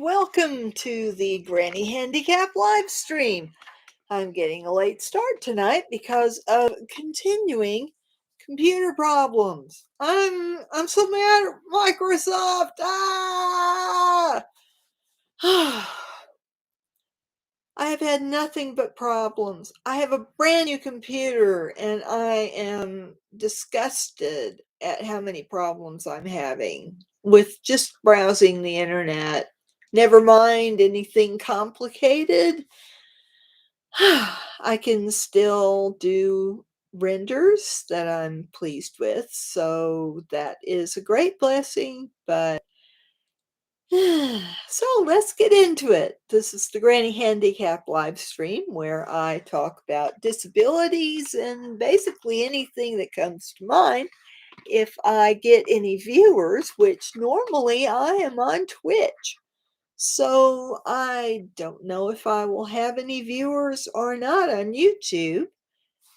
welcome to the Granny Handicap Livestream. I'm getting a late start tonight because of continuing computer problems. I'm so mad at Microsoft. I have had nothing but problems. I have a brand new computer and I am disgusted at how many problems I'm having with just browsing the internet. Never mind anything complicated. I can still do renders that I'm pleased with, so that is a great blessing, but so let's get into it. This is the Granny Handicap live stream where I talk about disabilities and basically anything that comes to mind. If I get any viewers, which normally I am on Twitch, so I don't know if I will have any viewers or not on YouTube.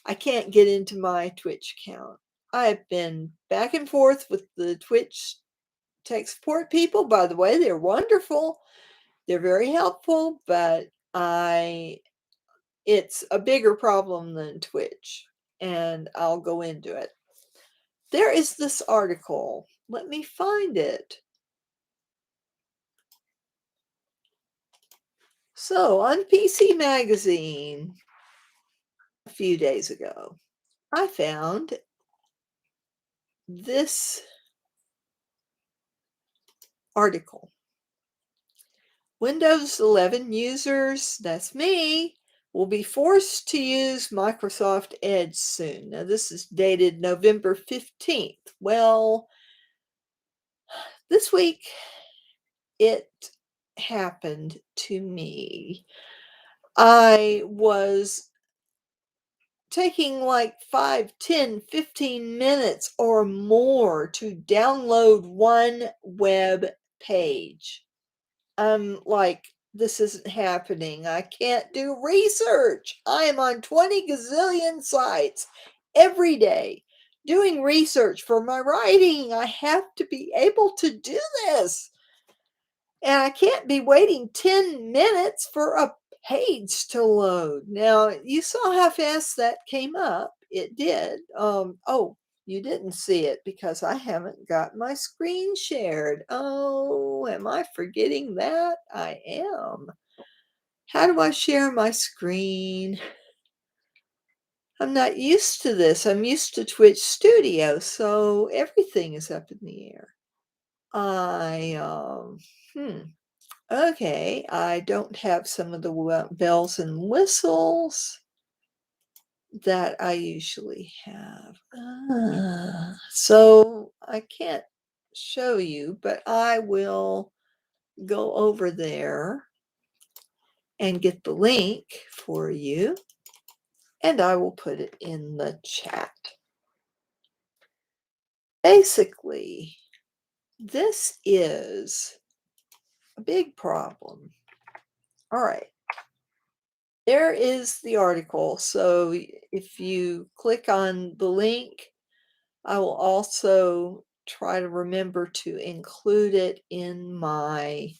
I can't get into my Twitch account. I've been back and forth with the Twitch tech support people. By the way, they're wonderful. They're very helpful, but it's a bigger problem than Twitch, and I'll go into it. There is this article. Let me find it. So, on PC Magazine, a few days ago, I found this article. Windows 11 users, that's me, will be forced to use Microsoft Edge soon. Now, this is dated November 15th. Well, this week it happened to me. I was taking like 5, 10, 15 minutes or more to download one web page. I'm like, this isn't happening. I can't do research. I am on 20 gazillion sites every day doing research for my writing. I have to be able to do this. And I can't be waiting 10 minutes for a page to load. Now, you saw how fast that came up. It did. Oh, you didn't see it because I haven't got my screen shared. Oh, am I forgetting that? I am. How do I share my screen? I'm not used to this. I'm used to Twitch Studio, so everything is up in the air. Okay, I don't have some of the bells and whistles that I usually have. So I can't show you, but I will go over there and get the link for you, and I will put it in the chat. Basically, this is a big problem. All right. There is the article. So if you click on the link, I will also try to remember to include it in my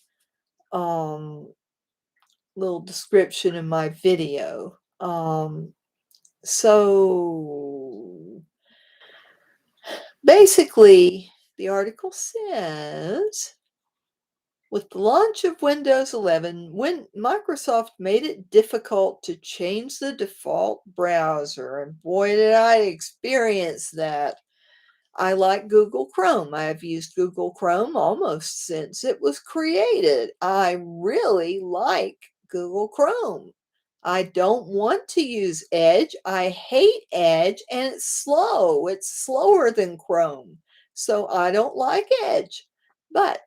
little description in my video. So basically, the article says, with the launch of Windows 11, when Microsoft made it difficult to change the default browser, and boy, did I experience that. I like Google Chrome. I have used Google Chrome almost since it was created. I really like Google Chrome. I don't want to use Edge. I hate Edge, and it's slow. It's slower than Chrome. So I don't like Edge. But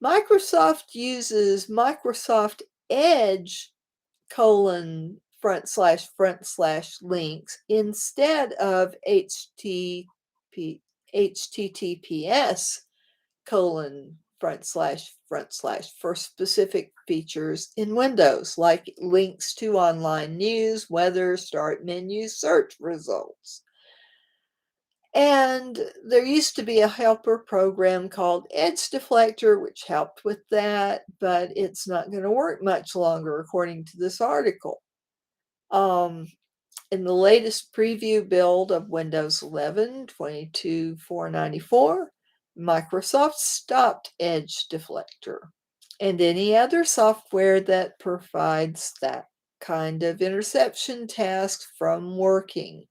Microsoft uses Microsoft Edge : front slash links instead of HTTPS : front slash for specific features in Windows, like links to online news, weather, start menu, search results. And there used to be a helper program called Edge Deflector, which helped with that, but it's not going to work much longer, according to this article. Um, in the latest preview build of Windows 11 22.494, Microsoft stopped Edge Deflector and any other software that provides that kind of interception task from working.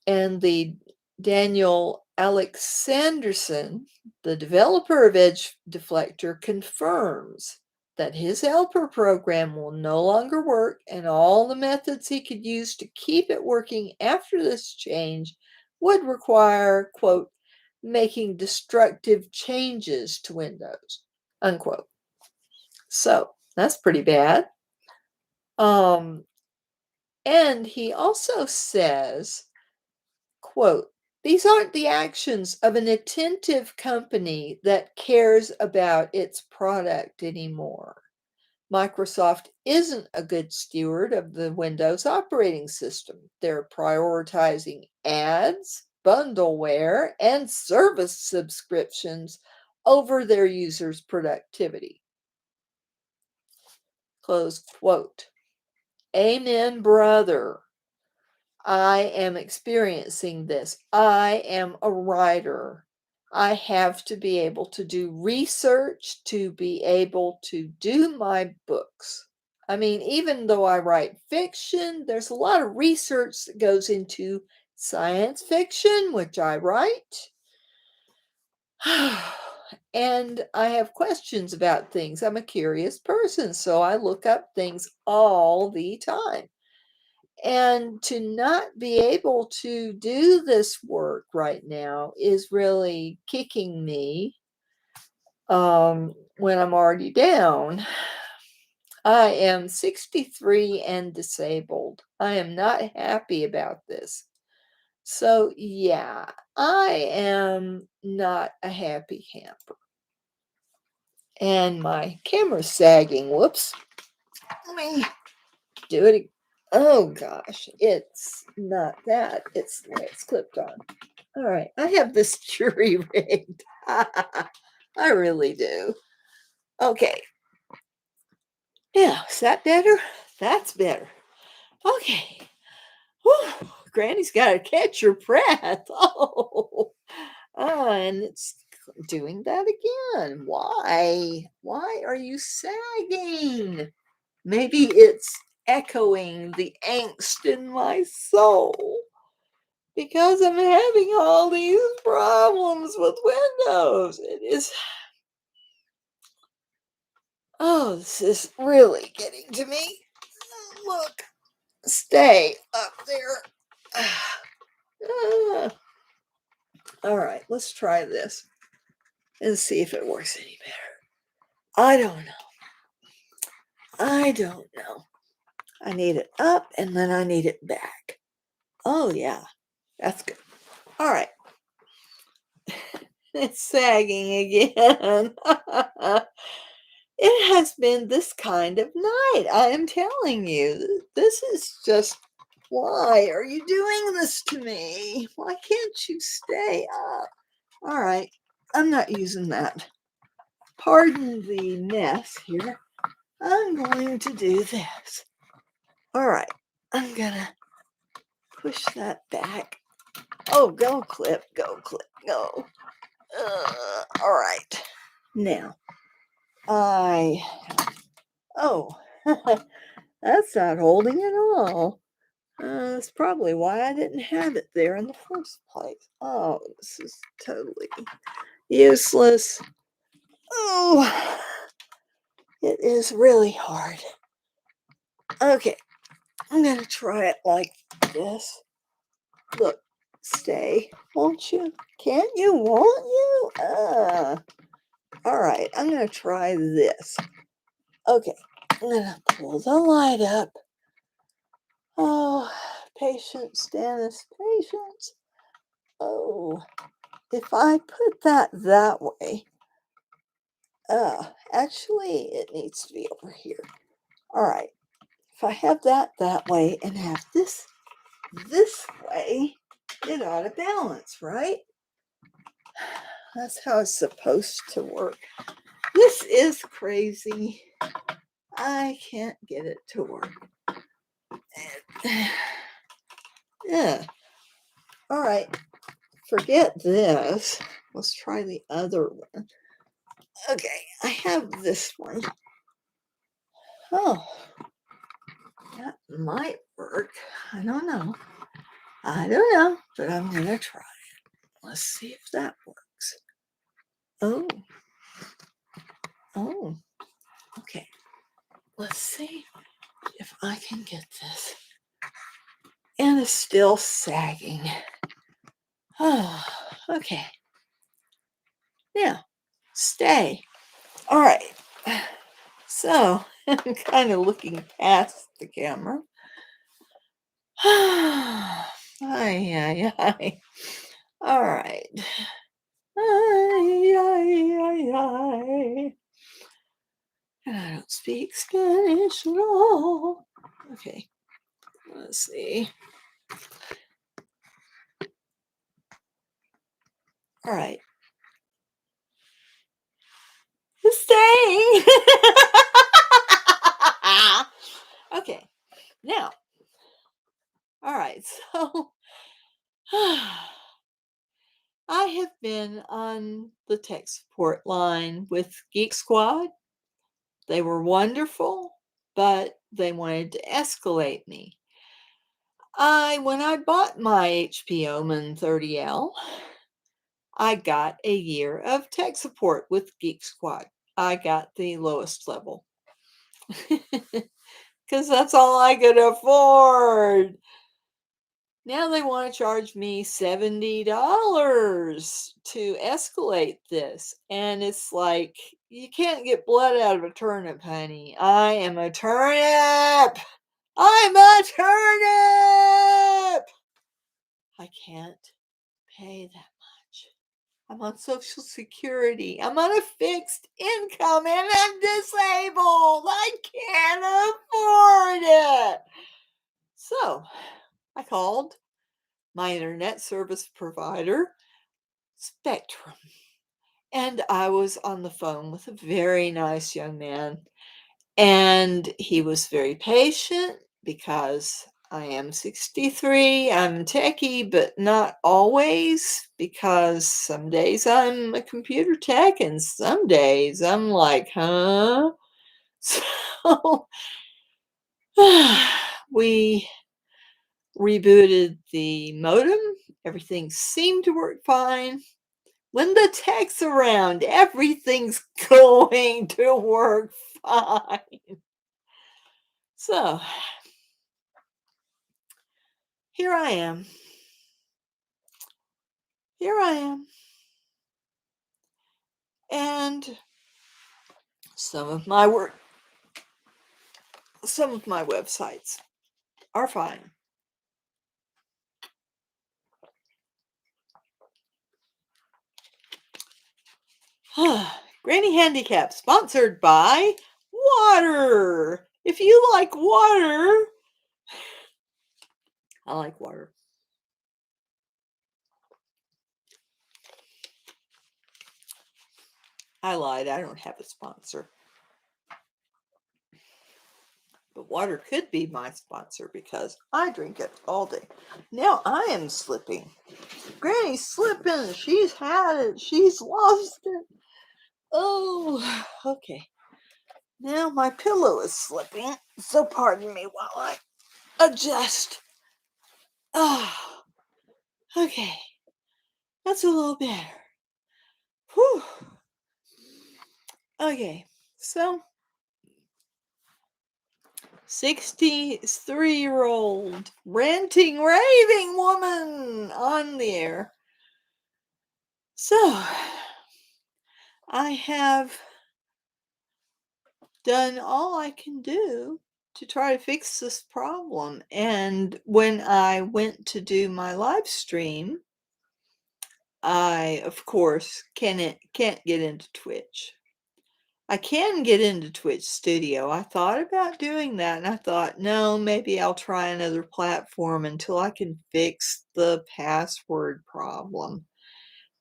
And the Daniel Alexanderson, the developer of Edge Deflector, confirms that his helper program will no longer work, and all the methods he could use to keep it working after this change would require, quote, making destructive changes to Windows, unquote. So that's pretty bad. And he also says, quote, these aren't the actions of an attentive company that cares about its product anymore. Microsoft isn't a good steward of the Windows operating system. They're prioritizing ads, bundleware, and service subscriptions over their users' productivity. Close quote. Amen, brother. I am experiencing this. I am a writer. I have to be able to do research to be able to do my books. I mean, even though I write fiction, there's a lot of research that goes into science fiction, which I write. And I have questions about things. I'm a curious person, so I look up things all the time. And to not be able to do this work right now is really kicking me when I'm already down. I am 63 and disabled. I am not happy about this. So, yeah, I am not a happy camper. And my camera's sagging. Whoops. Let me do it. Oh gosh, it's not that. It's the way it's clipped on. All right, I have this jury rigged. I really do. Okay. Yeah, is that better? That's better. Okay. Whew. Granny's got to catch her breath. And it's doing that again. Why? Why are you sagging? Maybe it's echoing the angst in my soul because I'm having all these problems with Windows. It is, oh, this is really getting to me. Look, stay up there. All right, let's try this and see if it works any better. I don't know. I don't know. I need it up and then I need it back. Oh, yeah, that's good. All right. It's sagging again. It has been this kind of night. I am telling you, this is just, why are you doing this to me? Why can't you stay up? All right, I'm not using that. Pardon the mess here. I'm going to do this. All right, I'm gonna push that back. Oh, go clip, go. All right, now oh, that's not holding at all. That's probably why I didn't have it there in the first place. Oh, this is totally useless. Oh, it is really hard. Okay, I'm going to try it like this. Look, stay, won't you? Can't you? Won't you? All right, I'm going to try this. Okay, I'm going to pull the light up. Oh, patience, Dennis, patience. Oh, if I put that way, actually, it needs to be over here. All right, if I have that way and have this this way, it ought to balance, right? That's how it's supposed to work. This is crazy. I can't get it to work. Yeah. All right. Forget this. Let's try the other one. Okay, I have this one. Oh, that might work. I don't know. But I'm going to try it. Let's see if that works. Oh, okay. Let's see if I can get this. And it's still sagging. Oh, okay. Now, stay. All right. So, I'm kind of looking past the camera. Ay. All right. Ay. I don't speak Spanish at all. Okay. Let's see. All right. Staying. Okay. Now. All right. So I have been on the tech support line with Geek Squad. They were wonderful, but they wanted to escalate me. When I bought my HP Omen 30L, I got a year of tech support with Geek Squad. I got the lowest level because that's all I could afford. Now they want to charge me $70 to escalate this. And it's like, you can't get blood out of a turnip, honey. I am a turnip. I'm a turnip. I can't pay that much. I'm on Social Security. I'm on a fixed income and I'm disabled. I can't afford it. So I called my internet service provider, Spectrum, and I was on the phone with a very nice young man. And he was very patient because I am 63. I'm techie, but not always, because some days I'm a computer tech and some days I'm like, huh? So we rebooted the modem. Everything seemed to work fine. When the tech's around, everything's going to work fine. So here I am. And some of my websites are fine. Granny Handicap, sponsored by water. If you like water, I like water. I lied. I don't have a sponsor. But water could be my sponsor because I drink it all day. Now I am slipping. Granny's slipping. She's had it. She's lost it. Oh, okay. Now my pillow is slipping. So pardon me while I adjust. Oh, okay. That's a little better. Whew. Okay, so 63-year-old ranting, raving woman on the air. So I have done all I can do to try to fix this problem. And when I went to do my live stream, I, of course, can't get into Twitch. I can get into Twitch Studio. I thought about doing that, and I thought, no, maybe I'll try another platform until I can fix the password problem.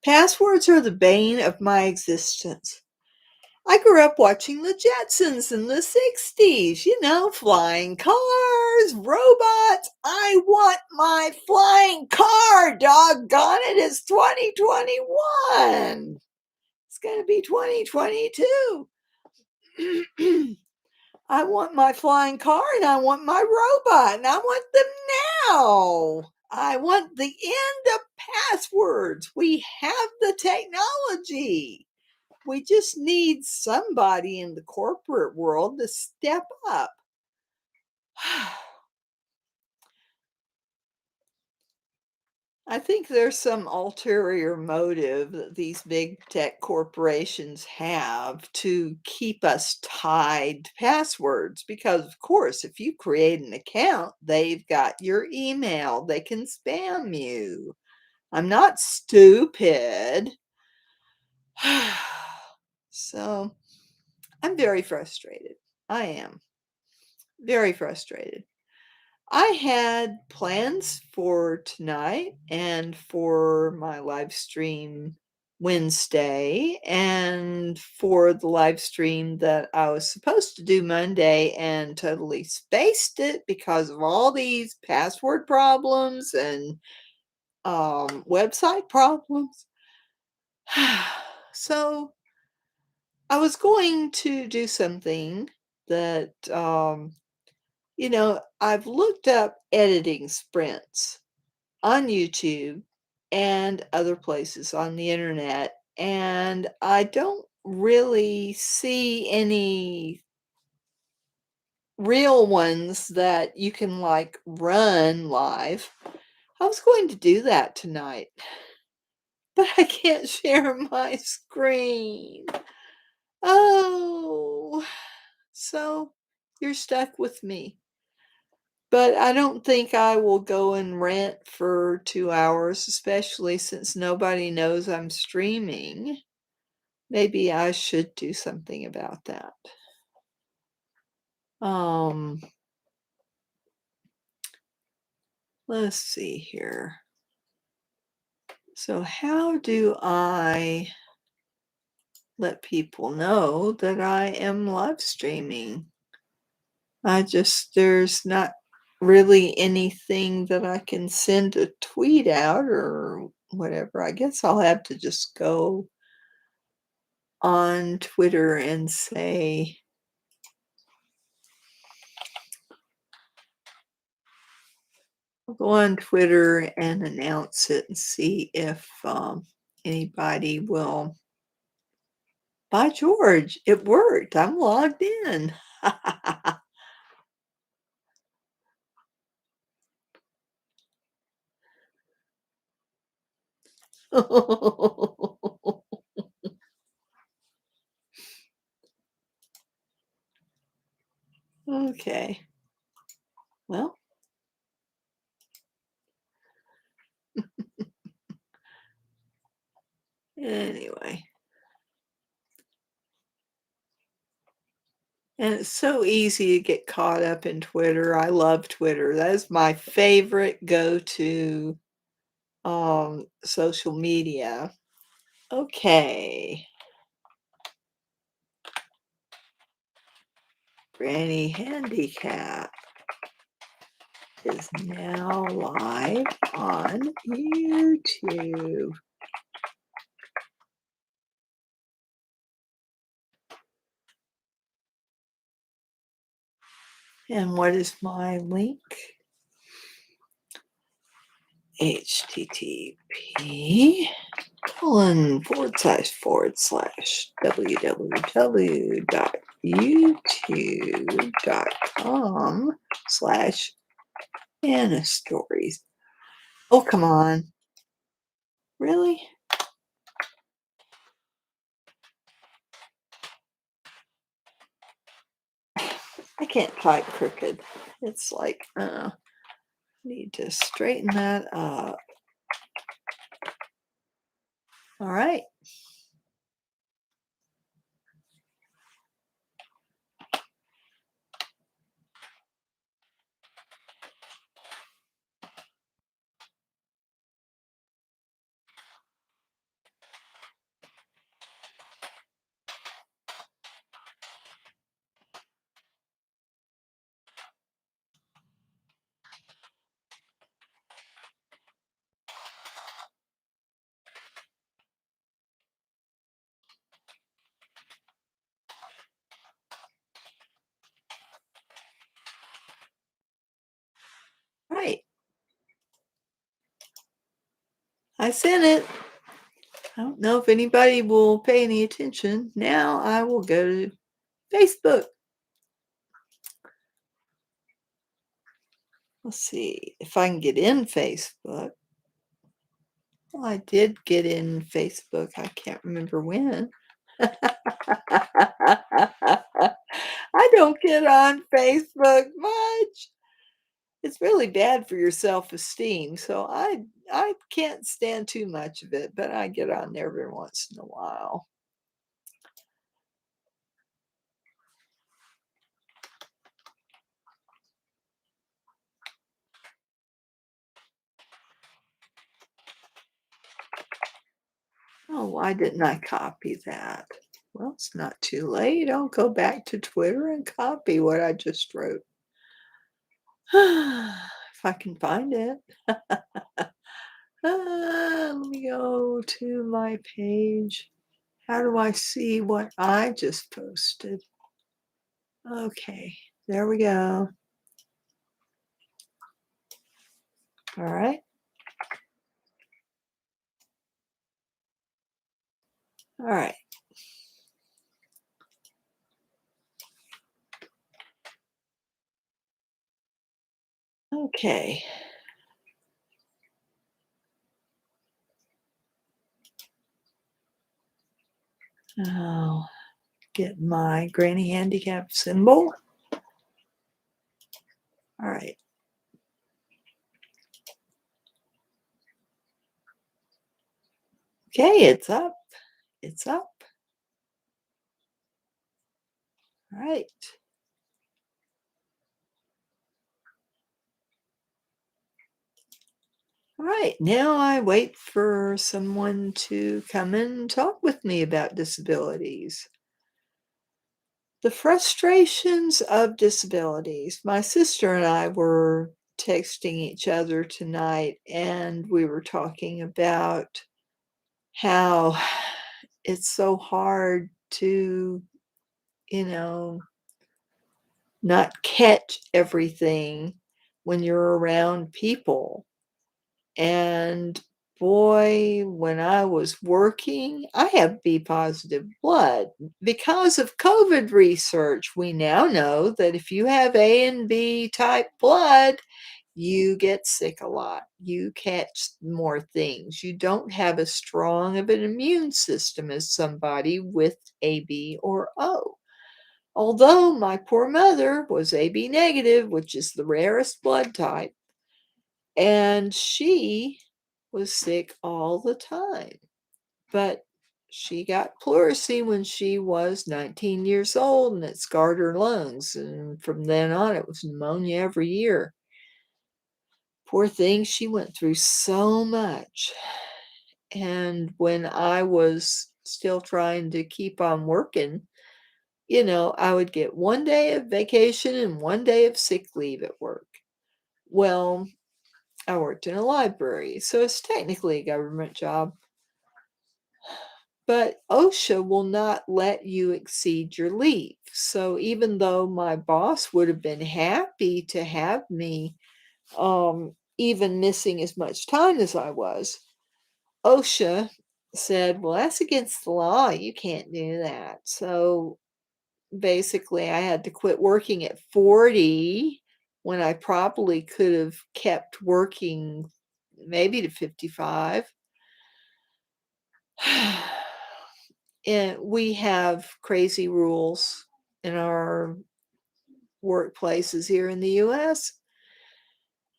Passwords are the bane of my existence. I grew up watching the Jetsons in the 60s, flying cars, robots. I want my flying car, doggone it, it's 2021. It's going to be 2022. I want my flying car and I want my robot and I want them now. I want the end of passwords. We have the technology. We just need somebody in the corporate world to step up. I think there's some ulterior motive that these big tech corporations have to keep us tied to passwords because, of course, if you create an account, they've got your email. They can spam you. I'm not stupid. So I'm very frustrated. I am very frustrated. I had plans for tonight and for my live stream Wednesday and for the live stream that I was supposed to do Monday and totally spaced it because of all these password problems and website problems. So I was going to do something that I've looked up editing sprints on YouTube and other places on the internet, and I don't really see any real ones that you can like run live. I was going to do that tonight, but I can't share my screen. Oh, so you're stuck with me. But I don't think I will go and rant for 2 hours, especially since nobody knows I'm streaming. Maybe I should do something about that. Um, let's see here. So how do I let people know that I am live streaming? There's not really anything that I can send a tweet out or whatever. I guess I'll have to just go on Twitter and say, I'll go on Twitter and announce it and see if anybody will. By George, it worked. I'm logged in. Okay. Well, anyway. And it's so easy to get caught up in Twitter. I love Twitter. That is my favorite go-to social media. Okay. Granny Handicap is now live on YouTube. And what is my link? http://www.youtube.com/Anna Stories. Oh, come on. Really? I can't type crooked. It's like, need to straighten that up. All right. I sent it. I don't know if anybody will pay any attention. Now I will go to Facebook. Let's see if I can get in Facebook. Well, I did get in Facebook. I can't remember when. I don't get on Facebook much. It's really bad for your self-esteem, so I can't stand too much of it, but I get on there every once in a while. Oh, why didn't I copy that? Well, it's not too late. I'll go back to Twitter and copy what I just wrote. If I can find it. Let me go to my page. How do I see what I just posted? Okay, there we go. All right. All right. Okay. I'll get my granny handicap symbol. All right. Okay, it's up. It's up. All right. All right. Now I wait for someone to come and talk with me about disabilities. The frustrations of disabilities. My sister and I were texting each other tonight, and we were talking about how it's so hard to, you know, not catch everything when you're around people. And boy, when I was working, I have B positive blood. Because of COVID research, we now know that if you have A and B type blood, you get sick a lot. You catch more things. You don't have as strong of an immune system as somebody with AB or O. Although my poor mother was AB negative, which is the rarest blood type, and she was sick all the time. But she got pleurisy when she was 19 years old, and it scarred her lungs. And from then on, it was pneumonia every year. Poor thing, she went through so much. And when I was still trying to keep on working, I would get 1 day of vacation and 1 day of sick leave at work. Well, I worked in a library, so it's technically a government job. But OSHA will not let you exceed your leave. So even though my boss would have been happy to have me, even missing as much time as I was, OSHA said, well, that's against the law. You can't do that. So basically, I had to quit working at 40 when I probably could have kept working maybe to 55. And we have crazy rules in our workplaces here in the US.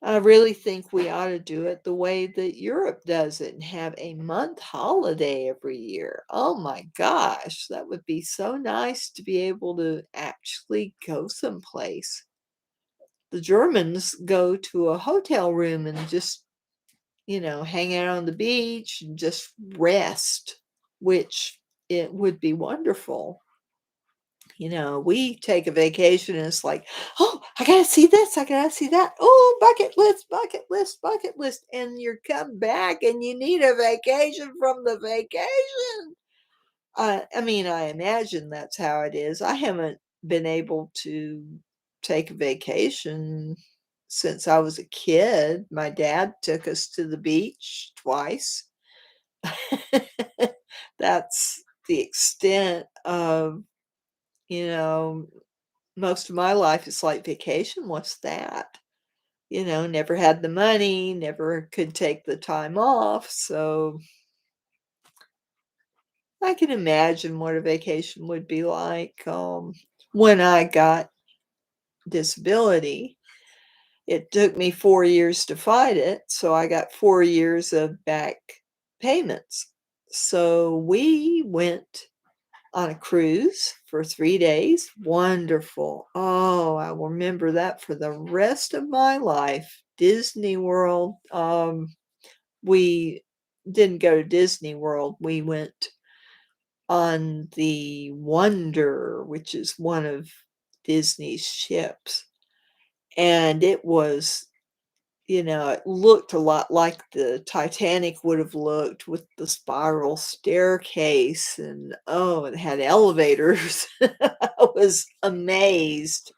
I really think we ought to do it the way that Europe does it and have a month holiday every year. Oh my gosh, that would be so nice to be able to actually go someplace. The Germans go to a hotel room and just, hang out on the beach and just rest, which it would be wonderful. We take a vacation and it's like, oh, I gotta see this, I gotta see that. Oh, bucket list, bucket list, bucket list. And you come back and you need a vacation from the vacation. I mean, I imagine that's how it is. I haven't been able to take a vacation since I was a kid. My dad took us to the beach twice. That's the extent of, you know, most of my life is like vacation. What's that? Never had the money, never could take the time off. So I can imagine what a vacation would be like. When I got disability, it took me 4 years to fight it. So I got 4 years of back payments. So we went on a cruise for 3 days. Wonderful. Oh, I will remember that for the rest of my life. Disney World. We didn't go to Disney World. We went on the Wonder, which is one of Disney's ships, and it looked a lot like the Titanic would have looked with the spiral staircase, and, oh, it had elevators. I was amazed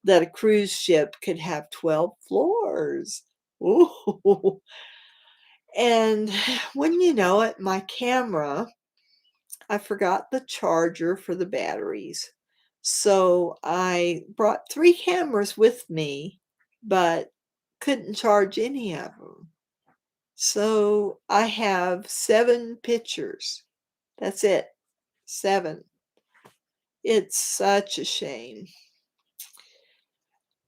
that a cruise ship could have 12 floors. Ooh, and when you know it, my camera, I forgot the charger for the batteries. So I brought 3 cameras with me, but couldn't charge any of them. So I have 7 pictures. That's it. 7. It's such a shame.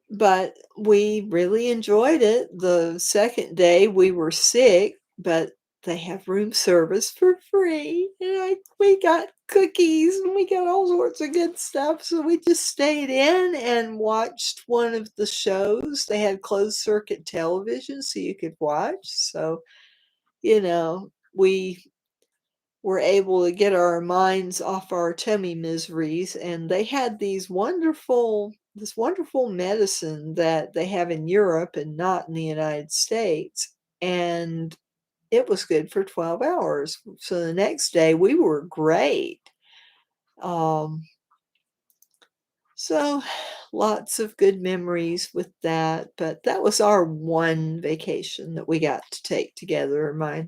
But we really enjoyed it. The second day we were sick, but they have room service for free. And we got cookies and we got all sorts of good stuff. So we just stayed in and watched one of the shows. They had closed circuit television so you could watch. So, we were able to get our minds off our tummy miseries, and they had this wonderful medicine that they have in Europe and not in the United States, and it was good for 12 hours. So the next day we were great. Um, so lots of good memories with that, but that was our one vacation that we got to take together, my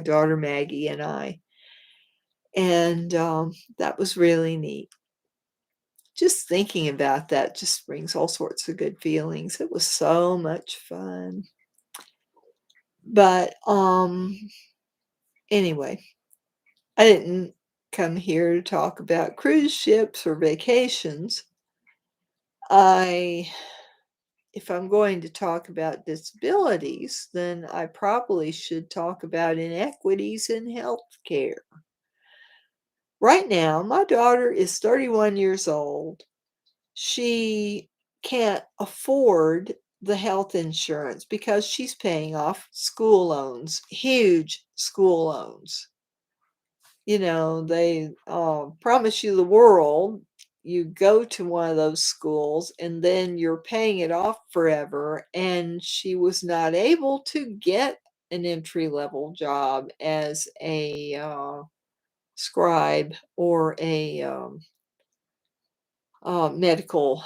daughter Maggie and I. And, that was really neat. Just thinking about that just brings all sorts of good feelings. It was so much fun. But, anyway, I didn't come here to talk about cruise ships or vacations. I If I'm going to talk about disabilities, then I probably should talk about inequities in healthcare. Right now, my daughter is 31 years old. She can't afford the health insurance because she's paying off school loans, huge school loans. They promise you the world. You go to one of those schools and then you're paying it off forever. And she was not able to get an entry level job as a scribe or a medical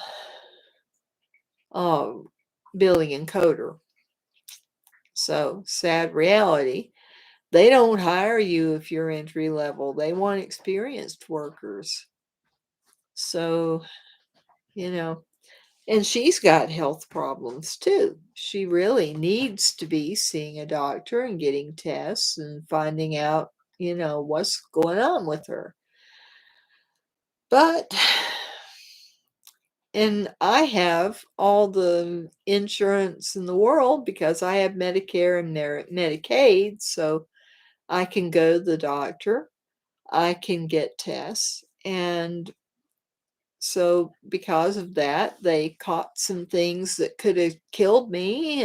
um, billing encoder. So, sad reality. They don't hire you if you're entry level. They want experienced workers. So, you know, and she's got health problems too. She really needs to be seeing a doctor and getting tests and finding out, what's going on with her. But And I have all the insurance in the world because I have Medicare and Medicaid, so I can go to the doctor, I can get tests, and so because of that, they caught some things that could have killed me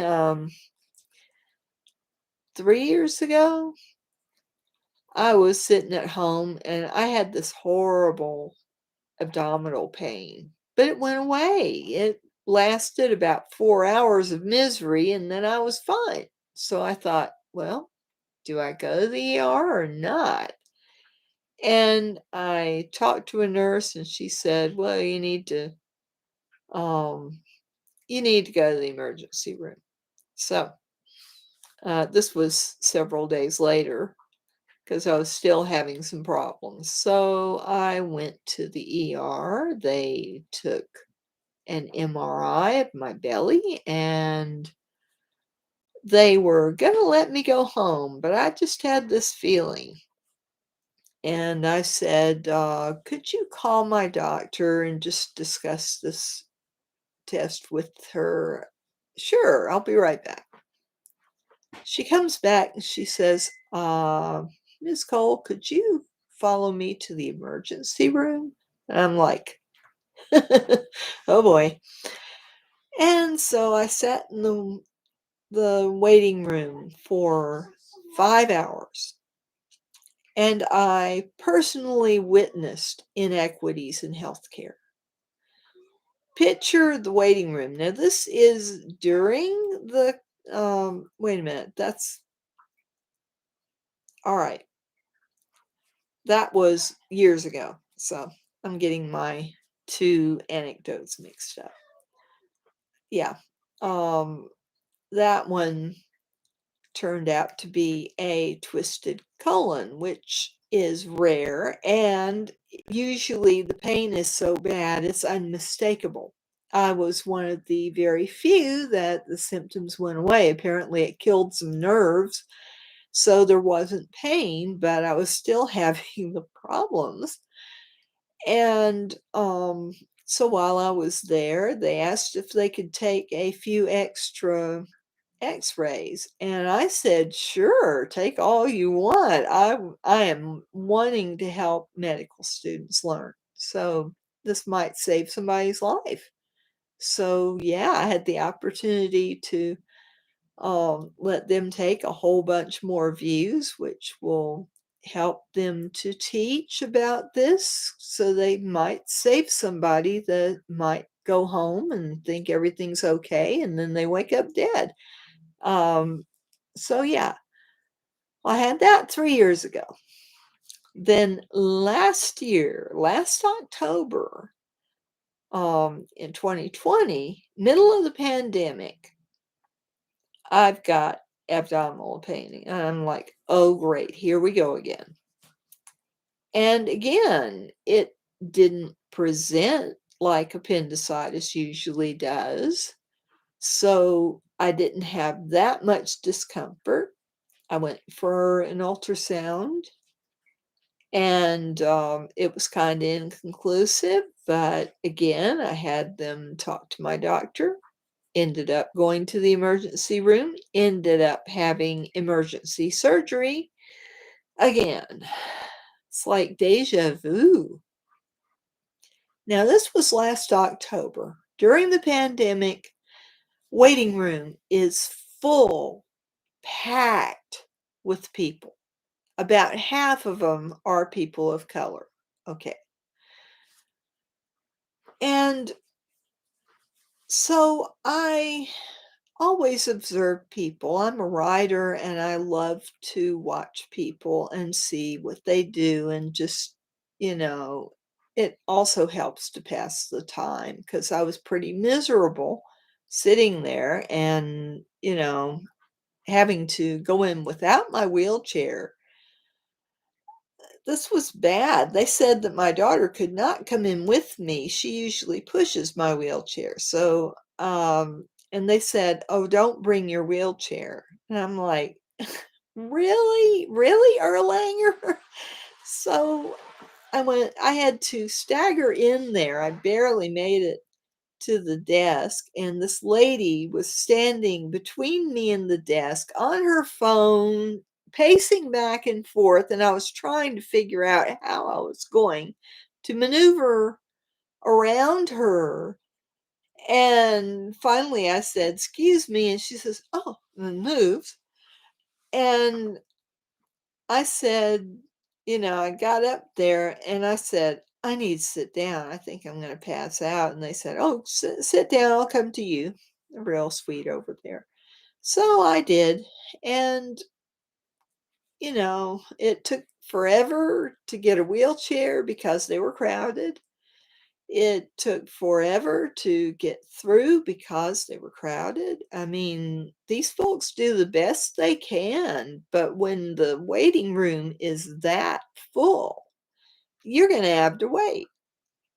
3 years ago. I was sitting at home and I had this horrible abdominal pain, but it went away. It lasted about 4 hours of misery and then I was fine. So I thought, well, do I go to the ER or not? And I talked to a nurse and she said, well, um, you need to go to the emergency room. So this was several days later. because I was still having some problems. So I went to the ER. They took an MRI of my belly, and they were gonna let me go home, but I just had this feeling. And I said, "Could you call my doctor and just discuss this test with her?" "Sure, I'll be right back." She comes back and she says, "Miss Cole, could you follow me to the emergency room?" And I'm like, "Oh boy." And so I sat in the waiting room for 5 hours, and I personally witnessed inequities in healthcare. Picture the waiting room. Now, this is during the, wait a minute, that's all right. That was years ago, so I'm getting my 2 anecdotes mixed up. Yeah, um, that one turned out to be a twisted colon, which is rare, and usually the pain is so bad it's unmistakable. I was one of the very few that the symptoms went away. Apparently, it killed some nerves, so there wasn't pain, but I was still having the problems. And so while I was there, they asked if they could take a few extra X-rays, and I said, "Sure, take all you want. I am wanting to help medical students learn, so this might save somebody's life." So, yeah, I had the opportunity to, let them take a whole bunch more views, which will help them to teach about this, so they might save somebody that might go home and think everything's okay, and then they wake up dead. Um, so yeah, I had that 3 years ago. Then last year, last October, in 2020, middle of the pandemic, I've got abdominal pain. And I'm like, "Oh, great, here we go again." And again, it didn't present like appendicitis usually does. So I didn't have that much discomfort. I went for an ultrasound, and it was kind of inconclusive. But again, I had them talk to my doctor, ended up going to the emergency room, ended up having emergency surgery again. It's like deja vu. Now, this was last October. During the pandemic, waiting room is full, packed with people. About half of them are people of color. Okay. And so I always observe people. I'm a writer and I love to watch people and see what they do, and just, you know, it also helps to pass the time because I was pretty miserable sitting there and, having to go in without my wheelchair. This was bad. They said that my daughter could not come in with me. She usually pushes my wheelchair. So, and they said, "Oh, don't bring your wheelchair." And I'm like, "Really? Really, Erlanger?" So I had to stagger in there. I barely made it to the desk, and this lady was standing between me and the desk on her phone, pacing back and forth, and I was trying to figure out how I was going to maneuver around her. And finally I said, "Excuse me," and she says, "Oh," and moves. And I said, I got up there and I said, "I need to sit down. I think I'm going to pass out." And they said, "Oh, sit down. I'll come to you." They're real sweet over there. So I did. And, it took forever to get a wheelchair because they were crowded. It took forever to get through because they were crowded. I mean, these folks do the best they can, but when the waiting room is that full, you're gonna have to wait.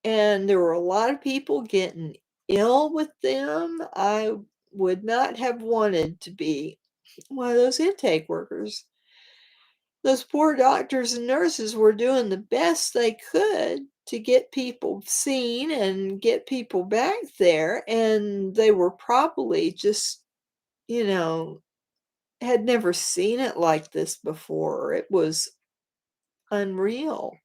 And there were a lot of people getting ill with them. I would not have wanted to be one of those intake workers. Those poor doctors and nurses were doing the best they could to get people seen and get people back there, and they were probably just, you know, had never seen it like this before. It was unreal.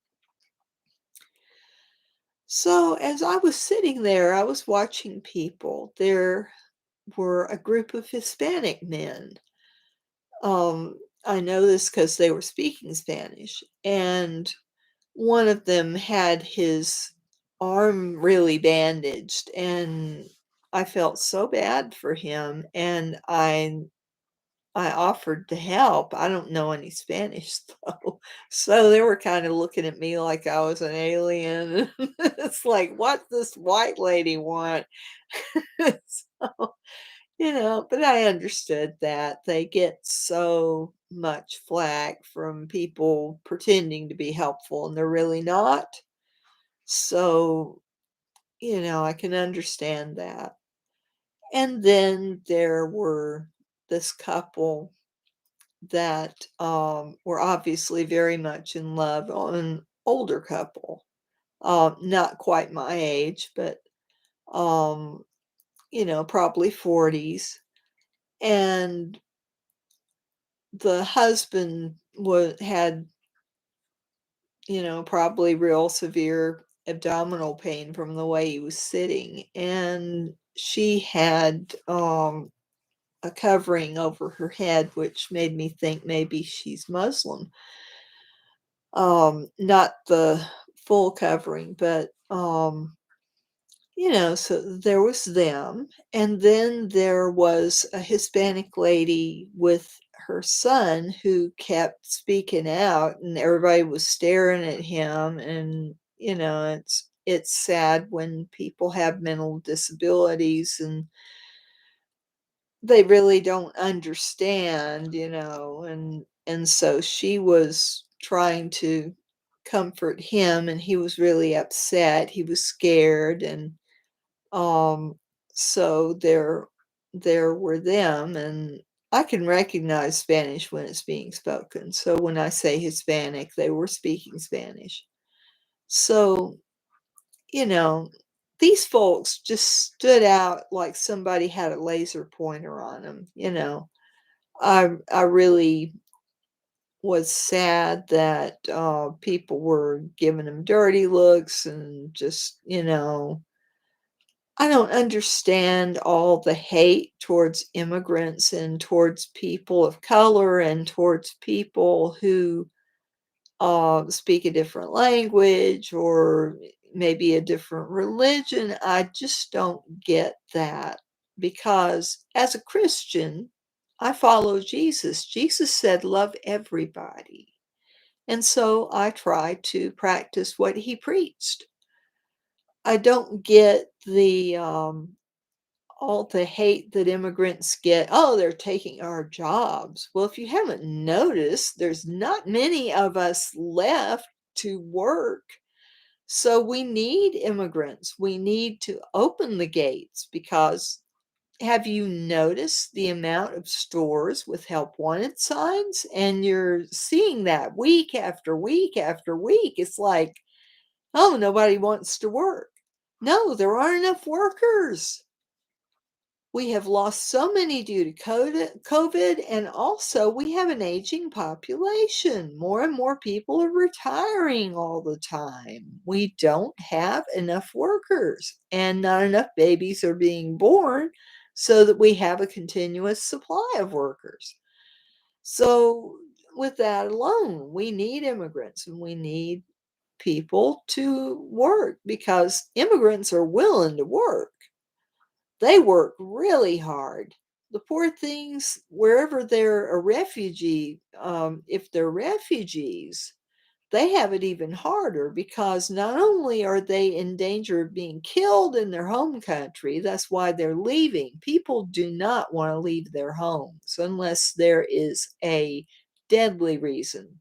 So, as I was sitting there, I was watching people. There were a group of Hispanic men. I know this because they were speaking Spanish, and one of them had his arm really bandaged, and I felt so bad for him, and I offered to help. I don't know any Spanish though, so they were kind of looking at me like I was an alien. It's like, "What this white lady want?" So, but I understood that. They get so much flack from people pretending to be helpful, and they're really not. So, I can understand that. And then there were this couple that were obviously very much in love, an older couple, not quite my age, but um, probably 40s. And the husband had, probably real severe abdominal pain from the way he was sitting, and she had a covering over her head, which made me think maybe she's Muslim. Not the full covering, but so there was them, and then there was a Hispanic lady with her son who kept speaking out, and everybody was staring at him. And it's sad when people have mental disabilities and they really don't understand, and so she was trying to comfort him, and he was really upset. He was scared, and um, so there were them, and I can recognize Spanish when it's being spoken. So when I say Hispanic, they were speaking Spanish. So, you know, these folks just stood out like somebody had a laser pointer on them. I really was sad that people were giving them dirty looks and just, I don't understand all the hate towards immigrants and towards people of color and towards people who speak a different language or maybe a different religion. I just don't get that because as a Christian, I follow Jesus. Jesus said, love everybody. And so I try to practice what he preached. I don't get the all the hate that immigrants get. Oh, they're taking our jobs. Well, if you haven't noticed, there's not many of us left to work. So we need immigrants. We need to open the gates because have you noticed the amount of stores with help wanted signs? And you're seeing that week after week after week. It's like, oh, nobody wants to work. No, there aren't enough workers. We have lost so many due to COVID, and also we have an aging population. More and more people are retiring all the time. We don't have enough workers, and not enough babies are being born so that we have a continuous supply of workers. So, with that alone, we need immigrants and we need people to work because immigrants are willing to work. They work really hard. The poor things, wherever they're a refugee, if they're refugees, they have it even harder because not only are they in danger of being killed in their home country, that's why they're leaving. People do not want to leave their homes unless there is a deadly reason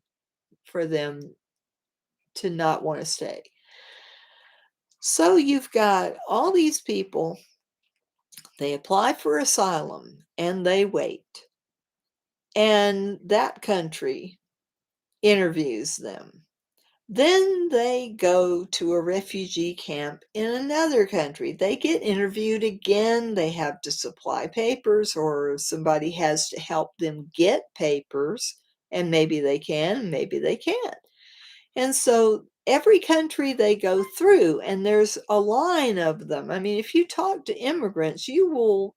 for them to not want to stay. So you've got all these people, they apply for asylum and they wait. And that country interviews them. Then they go to a refugee camp in another country. They get interviewed again. They have to supply papers, or somebody has to help them get papers. And maybe they can, maybe they can't. And so every country they go through, and there's a line of them. I mean, if you talk to immigrants, you will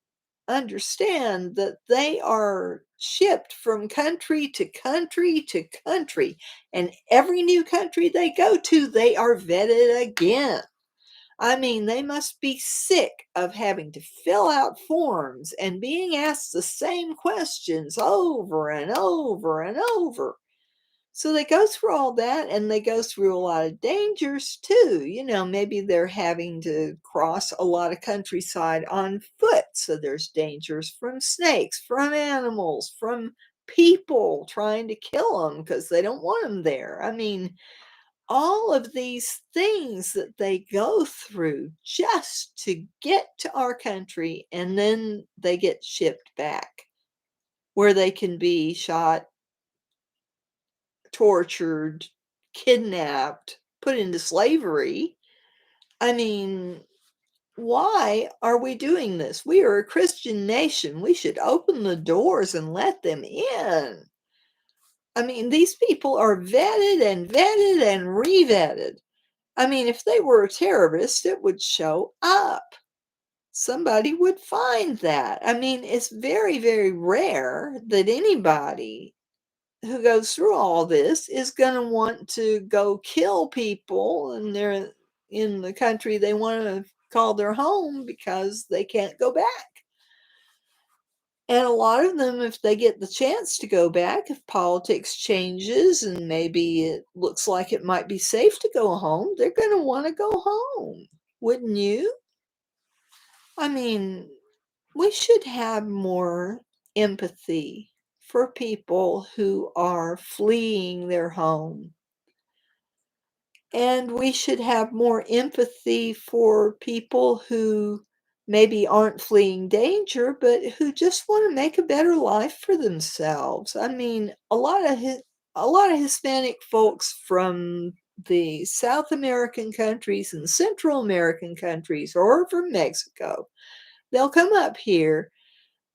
understand that they are shipped from country to country to country. And every new country they go to, they are vetted again. I mean, they must be sick of having to fill out forms and being asked the same questions over and over and over. So they go through all that, and they go through a lot of dangers too. Maybe they're having to cross a lot of countryside on foot. So there's dangers from snakes, from animals, from people trying to kill them because they don't want them there. I mean, all of these things that they go through just to get to our country, and then they get shipped back where they can be shot, tortured, kidnapped, put into slavery. I mean, why are we doing this? We are a Christian nation. We should open the doors and let them in. I mean, these people are vetted and vetted and re-vetted. I mean, if they were a terrorist, it would show up. Somebody would find that. I mean, it's very, very rare that anybody who goes through all this is going to want to go kill people, and they're in the country they want to call their home because they can't go back. And a lot of them, if they get the chance to go back, if politics changes and maybe it looks like it might be safe to go home, they're going to want to go home. Wouldn't you? I mean, we should have more empathy for people who are fleeing their home. And we should have more empathy for people who maybe aren't fleeing danger, but who just want to make a better life for themselves. I mean, a lot of Hispanic folks from the South American countries and Central American countries, or from Mexico, they'll come up here.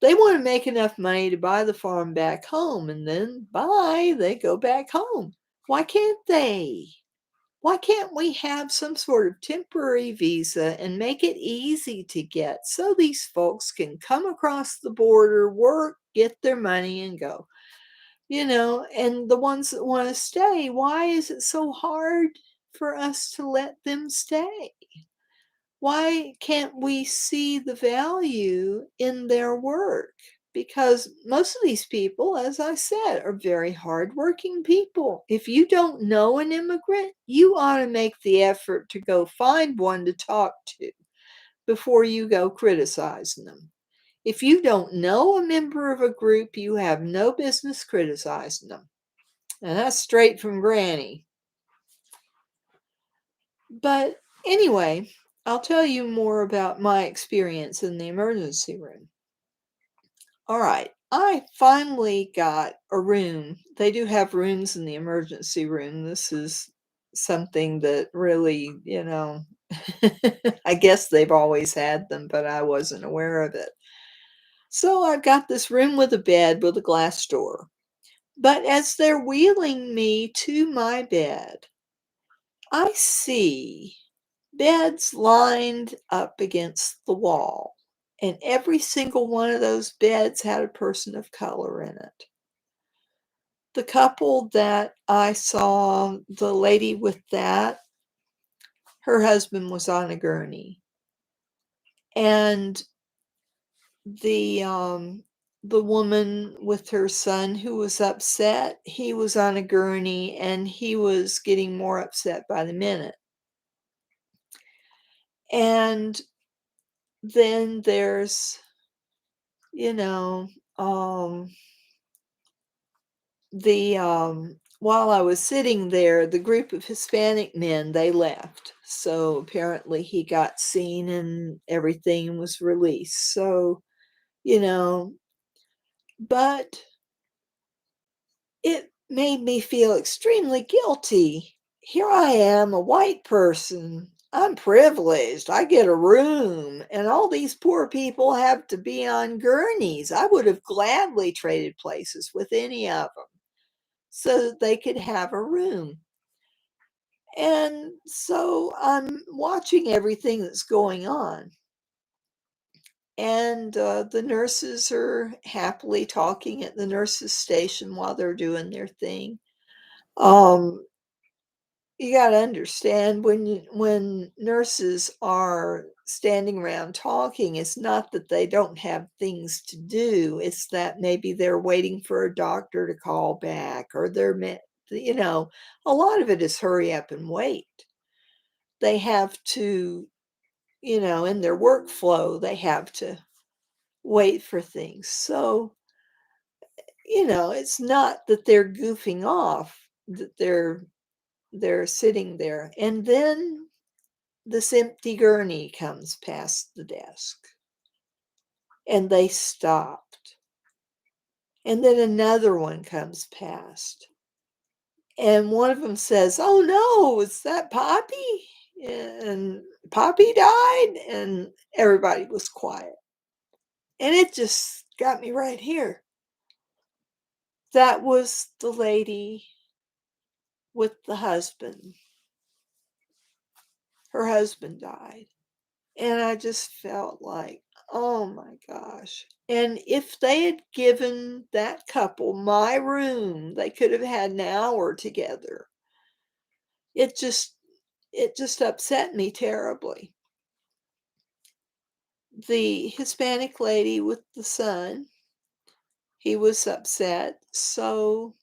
They want to make enough money to buy the farm back home, and then they go back home. Why can't they? Why can't we have some sort of temporary visa and make it easy to get so these folks can come across the border, work, get their money, and go? And the ones that want to stay, why is it so hard for us to let them stay? Why can't we see the value in their work? Because most of these people, as I said, are very hardworking people. If you don't know an immigrant, you ought to make the effort to go find one to talk to before you go criticizing them. If you don't know a member of a group, you have no business criticizing them. And that's straight from Granny. But anyway, I'll tell you more about my experience in the emergency room. All right, I finally got a room. They do have rooms in the emergency room. This is something that really, I guess they've always had them, but I wasn't aware of it. So I've got this room with a bed with a glass door. But as they're wheeling me to my bed, I see beds lined up against the wall, and every single one of those beds had a person of color in it. The couple that I saw, the lady with that, her husband was on a gurney. And the the woman with her son who was upset, he was on a gurney and he was getting more upset by the minute. And then there's, you know, um, while I was sitting there, the group of Hispanic men, they left. So apparently he got seen and everything was released. So, you know, but it made me feel extremely guilty. Here I am, a white person. I'm privileged. I get a room, and all these poor people have to be on gurneys. I would have gladly traded places with any of them so that they could have a room. And so I'm watching everything that's going on. And the nurses are happily talking at the nurses' station while they're doing their thing. Um, you got to understand when nurses are standing around talking, it's not that they don't have things to do. It's that maybe they're waiting for a doctor to call back, or a lot of it is hurry up and wait. They have to, in their workflow, they have to wait for things. So, it's not that they're goofing off, that they're sitting there. And then this empty gurney comes past the desk and they stopped. And then another one comes past. And one of them says, "Oh no, is that Poppy? And Poppy died?" And everybody was quiet. And it just got me right here. That was the lady with the husband. Her husband died. And I just felt like, oh my gosh. And if they had given that couple my room, they could have had an hour together. It just it just upset me terribly. The Hispanic lady with the son, he was upset. So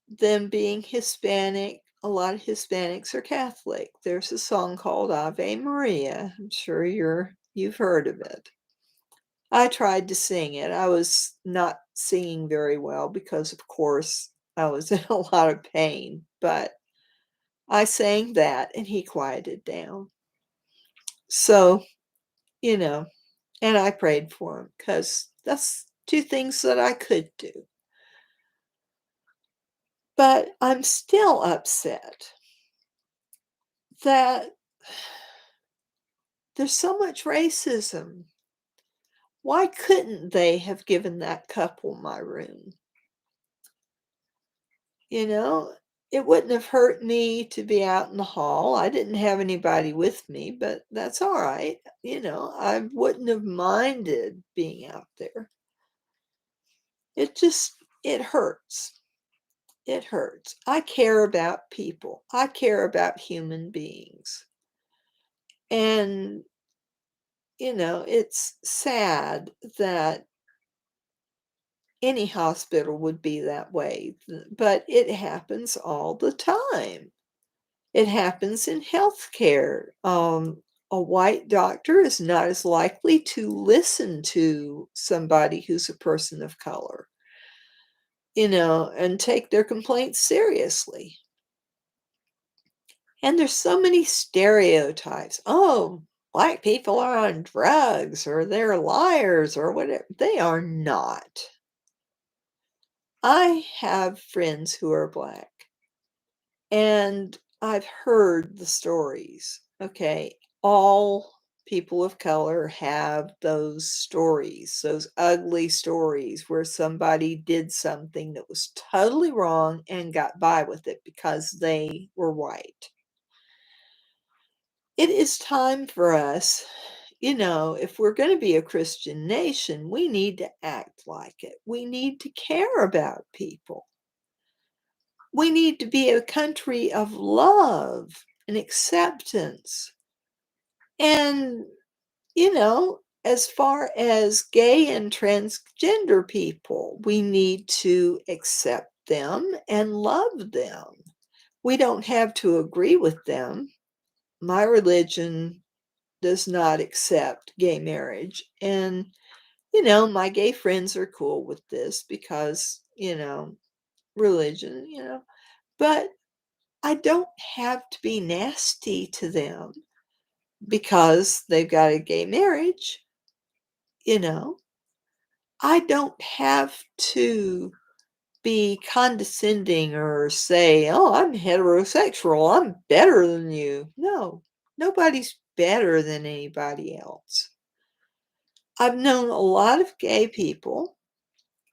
them being Hispanic, a lot of Hispanics are Catholic. There's a song called Ave Maria. I'm sure you've heard of it. I tried to sing it. I was not singing very well because, of course, I was in a lot of pain, but I sang that and he quieted down. So, you know, and I prayed for him because that's two things that I could do. But I'm still upset that there's so much racism. Why couldn't they have given that couple my room? You know, it wouldn't have hurt me to be out in the hall. I didn't have anybody with me, but that's all right. I wouldn't have minded being out there. It hurts. It hurts. I care about people. I care about human beings. And, it's sad that any hospital would be that way, but it happens all the time. It happens in healthcare. A white doctor is not as likely to listen to somebody who's a person of color, and take their complaints seriously. And there's so many stereotypes. Oh, black people are on drugs or they're liars or whatever. They are not. I have friends who are black. And I've heard the stories, okay? All people of color have those stories, those ugly stories where somebody did something that was totally wrong and got by with it because they were white. It is time for us, if we're going to be a Christian nation, we need to act like it. We need to care about people. We need to be a country of love and acceptance. And, as far as gay and transgender people, we need to accept them and love them. We don't have to agree with them. My religion does not accept gay marriage. And, my gay friends are cool with this because, religion, but I don't have to be nasty to them because they've got a gay marriage, you know. I don't have to be condescending or say, "Oh, I'm heterosexual. I'm better than you." No, nobody's better than anybody else. I've known a lot of gay people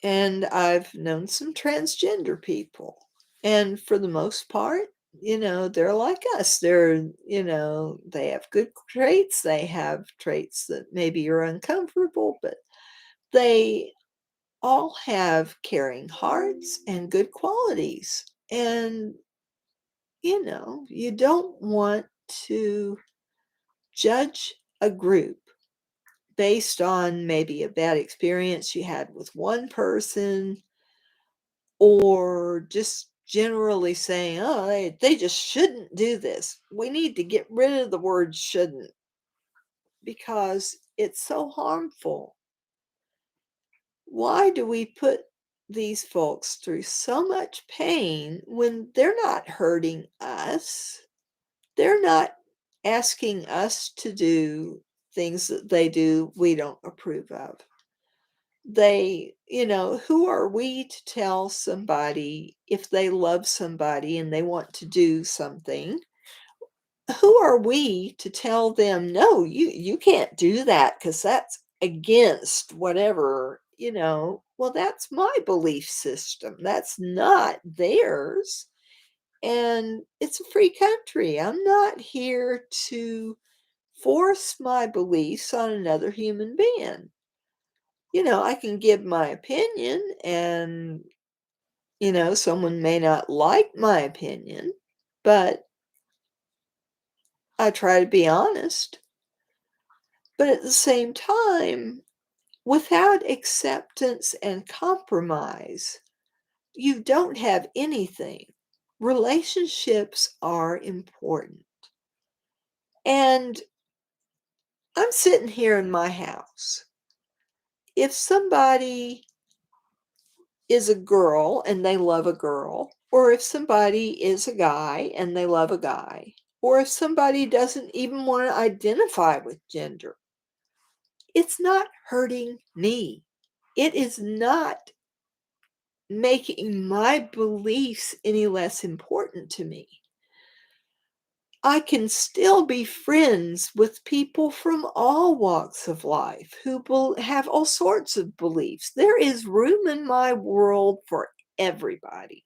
and I've known some transgender people. And for the most part, they're like us. They have good traits. They have traits that maybe are uncomfortable, but they all have caring hearts and good qualities. And, you don't want to judge a group based on maybe a bad experience you had with one person or just generally saying, oh, they just shouldn't do this. We need to get rid of the word shouldn't because it's so harmful. Why do we put these folks through so much pain when they're not hurting us? They're not asking us to do things that they do we don't approve of. Who are we to tell somebody if they love somebody and they want to do something? Who are we to tell them, no, you can't do that because that's against whatever, well, that's my belief system. That's not theirs. And it's a free country. I'm not here to force my beliefs on another human being. I can give my opinion and, someone may not like my opinion, but I try to be honest. But at the same time, without acceptance and compromise, you don't have anything. Relationships are important. And I'm sitting here in my house. If somebody is a girl and they love a girl, or if somebody is a guy and they love a guy, or if somebody doesn't even want to identify with gender, it's not hurting me. It is not making my beliefs any less important to me. I can still be friends with people from all walks of life who have all sorts of beliefs. There is room in my world for everybody.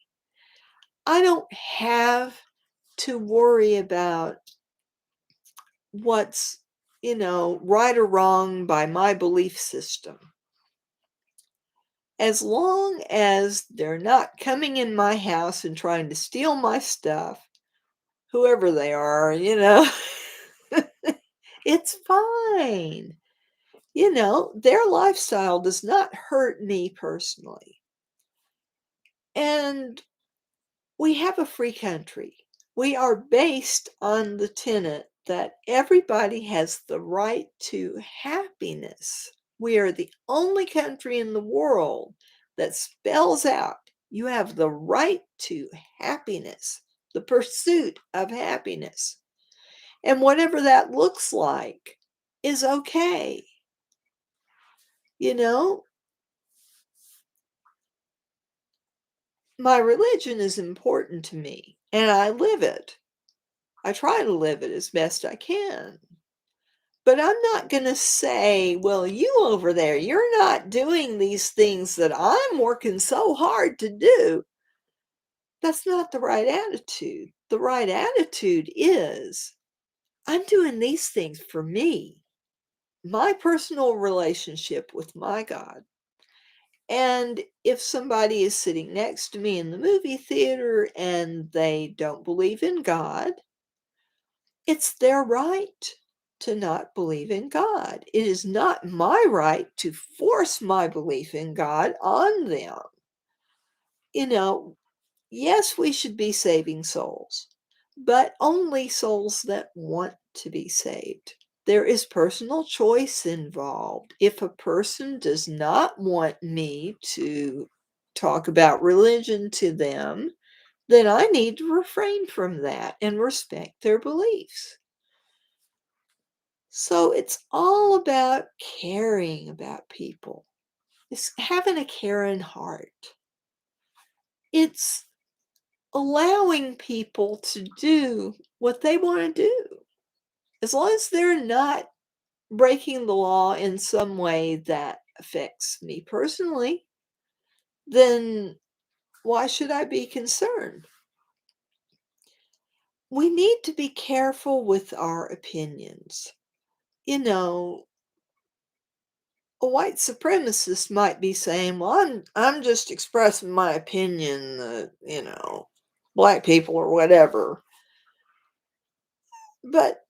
I don't have to worry about what's, right or wrong by my belief system. As long as they're not coming in my house and trying to steal my stuff, whoever they are, it's fine. Their lifestyle does not hurt me personally. And we have a free country. We are based on the tenet that everybody has the right to happiness. We are the only country in the world that spells out you have the right to happiness, the pursuit of happiness. And whatever that looks like is okay. You know, my religion is important to me and I live it. I try to live it as best I can. But I'm not going to say, well, you over there, you're not doing these things that I'm working so hard to do. That's not the right attitude. The right attitude is, I'm doing these things for me, my personal relationship with my God. And if somebody is sitting next to me in the movie theater and they don't believe in God, it's their right. to not believe in God. It is not my right to force my belief in God on them. You know, yes, we should be saving souls, but only souls that want to be saved. There is personal choice involved. If a person does not want me to talk about religion to them, then I need to refrain from that and respect their beliefs. So it's all about caring about people. It's having a caring heart. It's allowing people to do what they want to do. As long as they're not breaking the law in some way that affects me personally, then why should I be concerned? We need to be careful with our opinions. You know, a white supremacist might be saying, "Well, I'm just expressing my opinion that, black people or whatever." But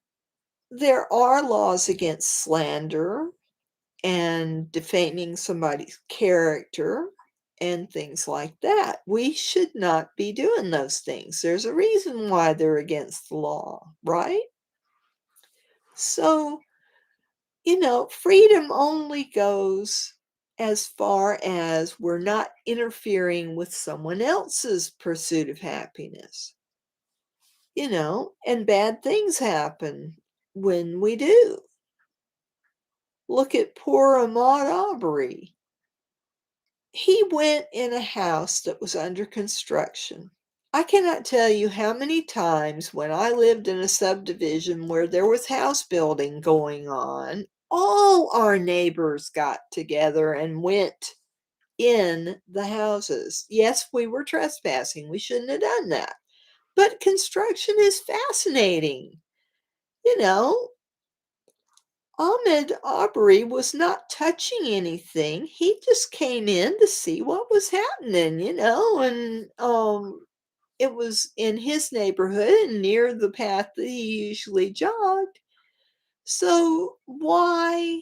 there are laws against slander and defaming somebody's character and things like that. We should not be doing those things. There's a reason why they're against the law, right? So, freedom only goes as far as we're not interfering with someone else's pursuit of happiness, and bad things happen when we do. Look at poor Ahmaud Arbery. He went in a house that was under construction. I cannot tell you how many times when I lived in a subdivision where there was house building going on, all our neighbors got together and went in the houses. Yes, we were trespassing. We shouldn't have done that. But construction is fascinating. You know, Ahmed Aubrey was not touching anything. He just came in to see what was happening, and it was in his neighborhood and near the path that he usually jogged. So why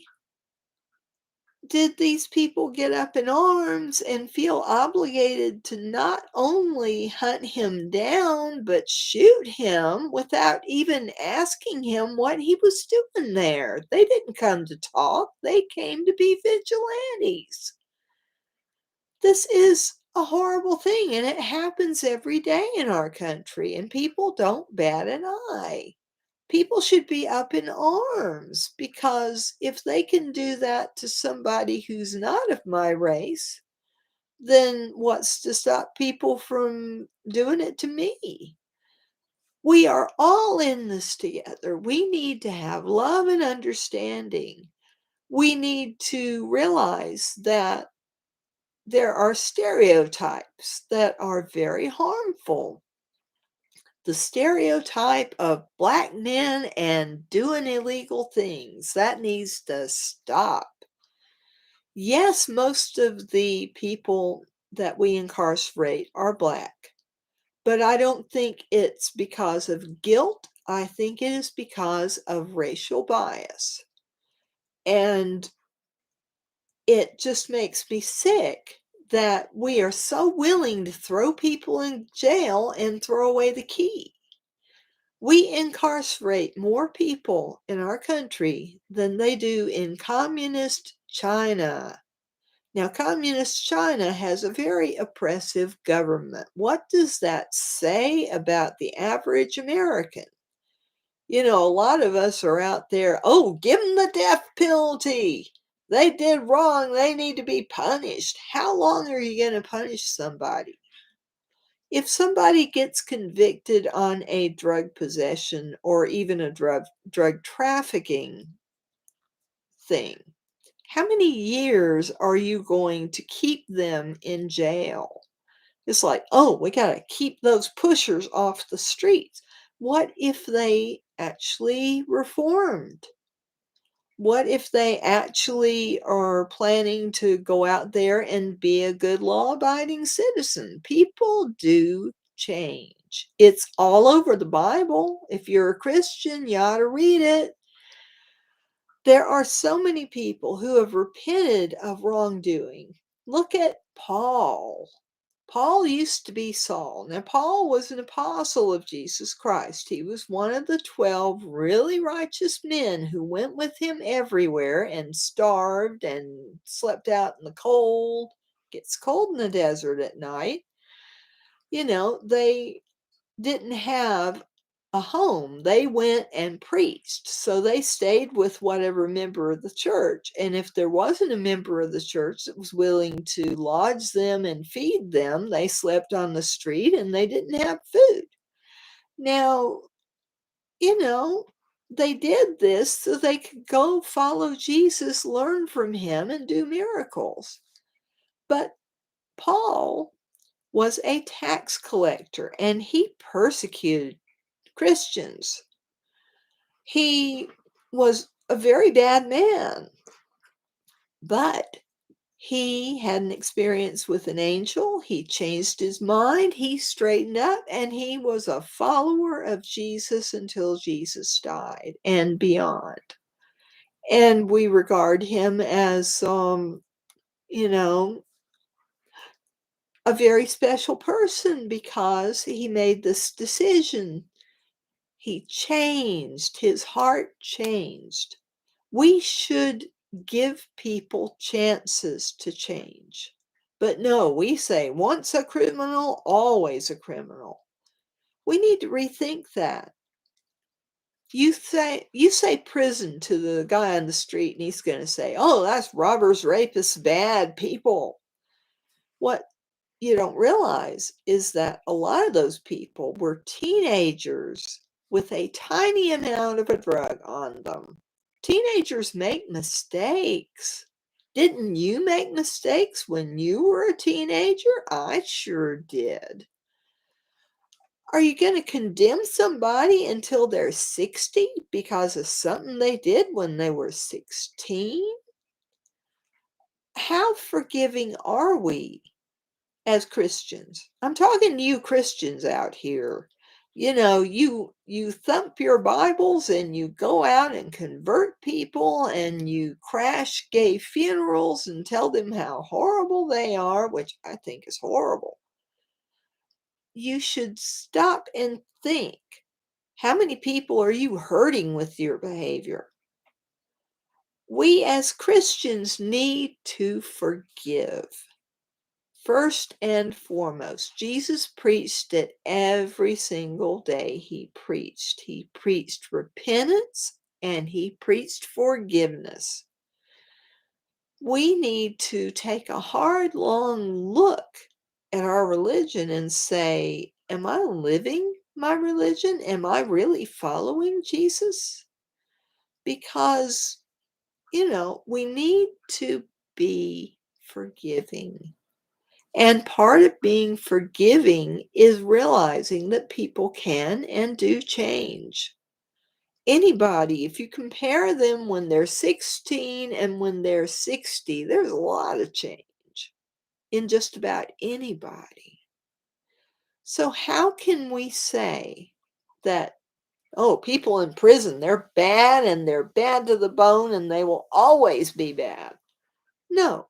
did these people get up in arms and feel obligated to not only hunt him down, but shoot him without even asking him what he was doing there? They didn't come to talk, they came to be vigilantes. This is a horrible thing, and it happens every day in our country, and people don't bat an eye. People should be up in arms because if they can do that to somebody who's not of my race, then what's to stop people from doing it to me? We are all in this together. We need to have love and understanding. We need to realize that there are stereotypes that are very harmful. The stereotype of black men and doing illegal things, that needs to stop. Yes, most of the people that we incarcerate are black, but I don't think it's because of guilt. I think it is because of racial bias. And it just makes me sick that we are so willing to throw people in jail and throw away the key. We incarcerate more people in our country than they do in communist China. Now, communist China has a very oppressive government. What does that say about the average American? A lot of us are out there, oh, give them the death penalty. They did wrong. They need to be punished. How long are you going to punish somebody? If somebody gets convicted on a drug possession or even a drug trafficking thing, how many years are you going to keep them in jail? It's like, oh, we got to keep those pushers off the streets. What if they actually reformed? What if they actually are planning to go out there and be a good law-abiding citizen? People do change. It's all over the Bible. If you're a Christian, you ought to read it. There are so many people who have repented of wrongdoing. Look at Paul. Paul used to be Saul. Now, Paul was an apostle of Jesus Christ. He was one of the 12 really righteous men who went with him everywhere and starved and slept out in the cold. Gets cold in the desert at night. They didn't have a home. They went and preached. So they stayed with whatever member of the church. And if there wasn't a member of the church that was willing to lodge them and feed them, they slept on the street and they didn't have food. Now, you know, they did this so they could go follow Jesus, learn from him, and do miracles. But Paul was a tax collector and he persecuted Christians. He was a very bad man, but he had an experience with an angel. He changed his mind, he straightened up, and he was a follower of Jesus until Jesus died and beyond. And we regard him as, you know, a very special person because he made this decision. He changed, his heart changed. We should give people chances to change. But no, we say once a criminal, always a criminal. We need to rethink that. You say prison to the guy on the street and he's going to say, "Oh, that's robbers, rapists, bad people." What you don't realize is that a lot of those people were teenagers with a tiny amount of a drug on them. Teenagers make mistakes. Didn't you make mistakes when you were a teenager? I sure did. Are you going to condemn somebody until they're 60 because of something they did when they were 16? How forgiving are we as Christians? I'm talking to you Christians out here. You thump your Bibles and you go out and convert people and you crash gay funerals and tell them how horrible they are, which I think is horrible. You should stop and think, how many people are you hurting with your behavior? We as Christians need to forgive. First and foremost, Jesus preached it every single day he preached. He preached repentance and he preached forgiveness. We need to take a hard, long look at our religion and say, am I living my religion? Am I really following Jesus? Because, we need to be forgiving. And part of being forgiving is realizing that people can and do change. Anybody, if you compare them when they're 16 and when they're 60, there's a lot of change in just about anybody. So how can we say that, oh, people in prison, they're bad and they're bad to the bone and they will always be bad? No.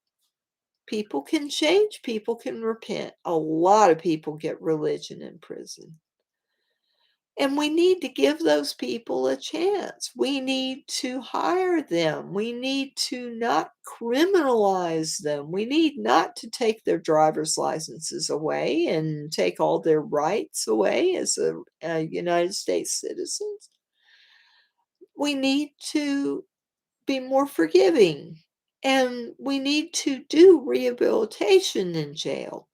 People can change, people can repent. A lot of people get religion in prison. And we need to give those people a chance. We need to hire them. We need to not criminalize them. We need not to take their driver's licenses away and take all their rights away as a United States citizens. We need to be more forgiving. And we need to do rehabilitation in jail.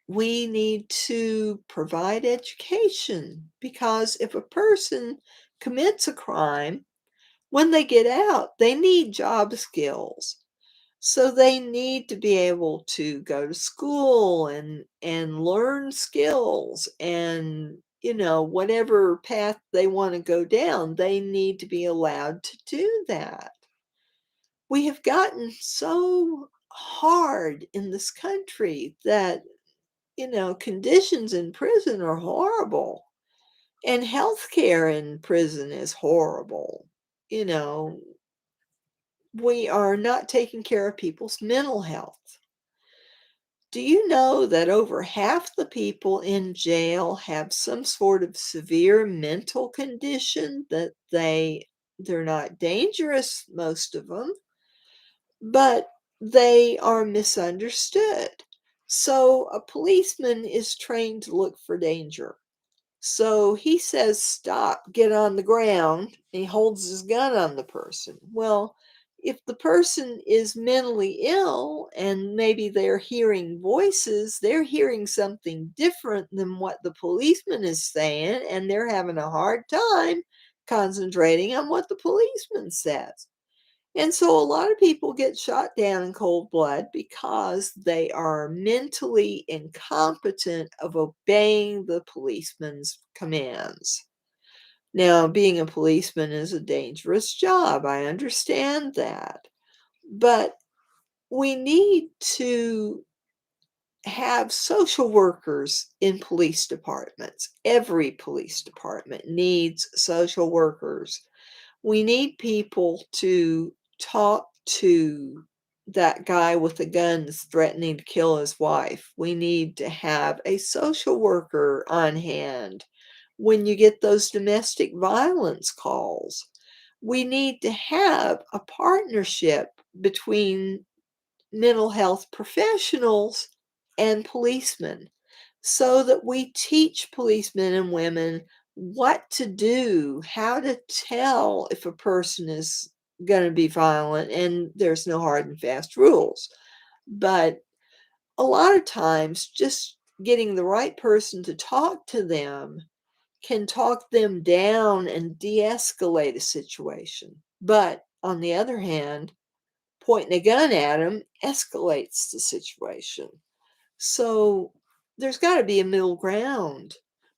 We need to provide education because if a person commits a crime, when they get out, they need job skills. So they need to be able to go to school and learn skills and whatever path they want to go down, they need to be allowed to do that. We have gotten so hard in this country that conditions in prison are horrible, and healthcare in prison is horrible. you know, we are not taking care of people's mental health. Do you know that over half the people in jail have some sort of severe mental condition that they're not dangerous, most of them, but they are misunderstood. So a policeman is trained to look for danger. So he says, "Stop, get on the ground." And he holds his gun on the person. Well, if the person is mentally ill and maybe they're hearing voices, they're hearing something different than what the policeman is saying, and they're having a hard time concentrating on what the policeman says. And so a lot of people get shot down in cold blood because they are mentally incompetent of obeying the policeman's commands. Now, being a policeman is a dangerous job. I understand that. But we need to have social workers in police departments. Every police department needs social workers. We need people to talk to that guy with a gun that's threatening to kill his wife. We need to have a social worker on hand when you get those domestic violence calls. We need to have a partnership between mental health professionals and policemen so that we teach policemen and women what to do, how to tell if a person is going to be violent, and there's no hard and fast rules. But a lot of times, just getting the right person to talk to them can talk them down and de escalate a situation. But on the other hand, pointing a gun at them escalates the situation. So there's got to be a middle ground.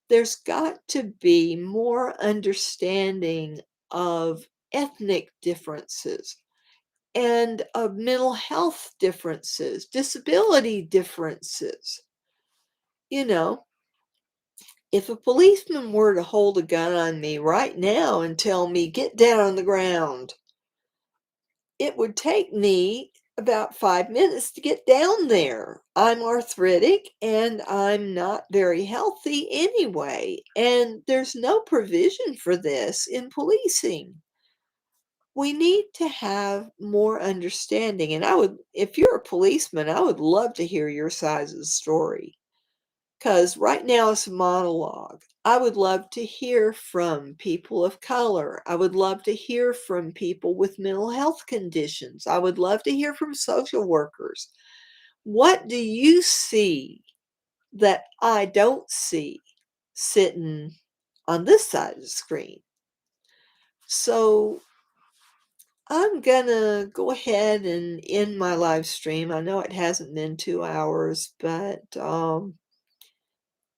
There's got to be more understanding of ethnic differences and of mental health differences, disability differences. You know, if a policeman were to hold a gun on me right now and tell me, "Get down on the ground," it would take me about 5 minutes to get down there. I'm arthritic and I'm not very healthy anyway, and there's no provision for this in policing. We need to have more understanding, and if you're a policeman, I would love to hear your side of the story. Because right now it's a monologue. I would love to hear from people of color. I would love to hear from people with mental health conditions. I would love to hear from social workers. What do you see that I don't see sitting on this side of the screen? So I'm gonna go ahead and end my live stream. I know it hasn't been 2 hours, but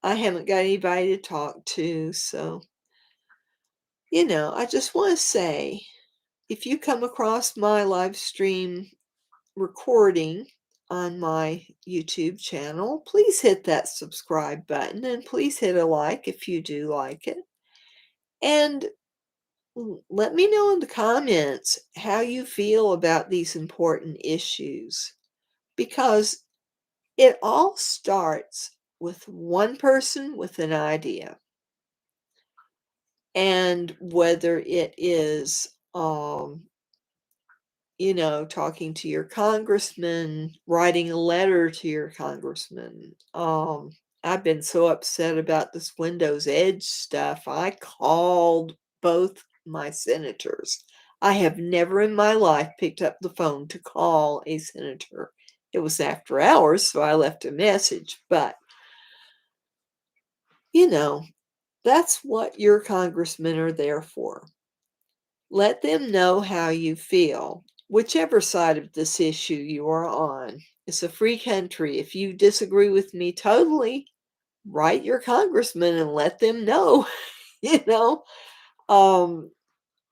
I haven't got anybody to talk to, so, I just want to say, if you come across my live stream recording on my YouTube channel, please hit that subscribe button and please hit a like if you do like it. And let me know in the comments how you feel about these important issues because it all starts with one person with an idea. And whether it is, talking to your congressman, writing a letter to your congressman. I've been so upset about this Windows Edge stuff. I called both my senators. I have never in my life picked up the phone to call a senator. It was after hours, so I left a message. But, you know, that's what your congressmen are there for. Let them know how you feel, whichever side of this issue you are on. It's a free country. If you disagree with me totally, write your congressman and let them know. you know, um,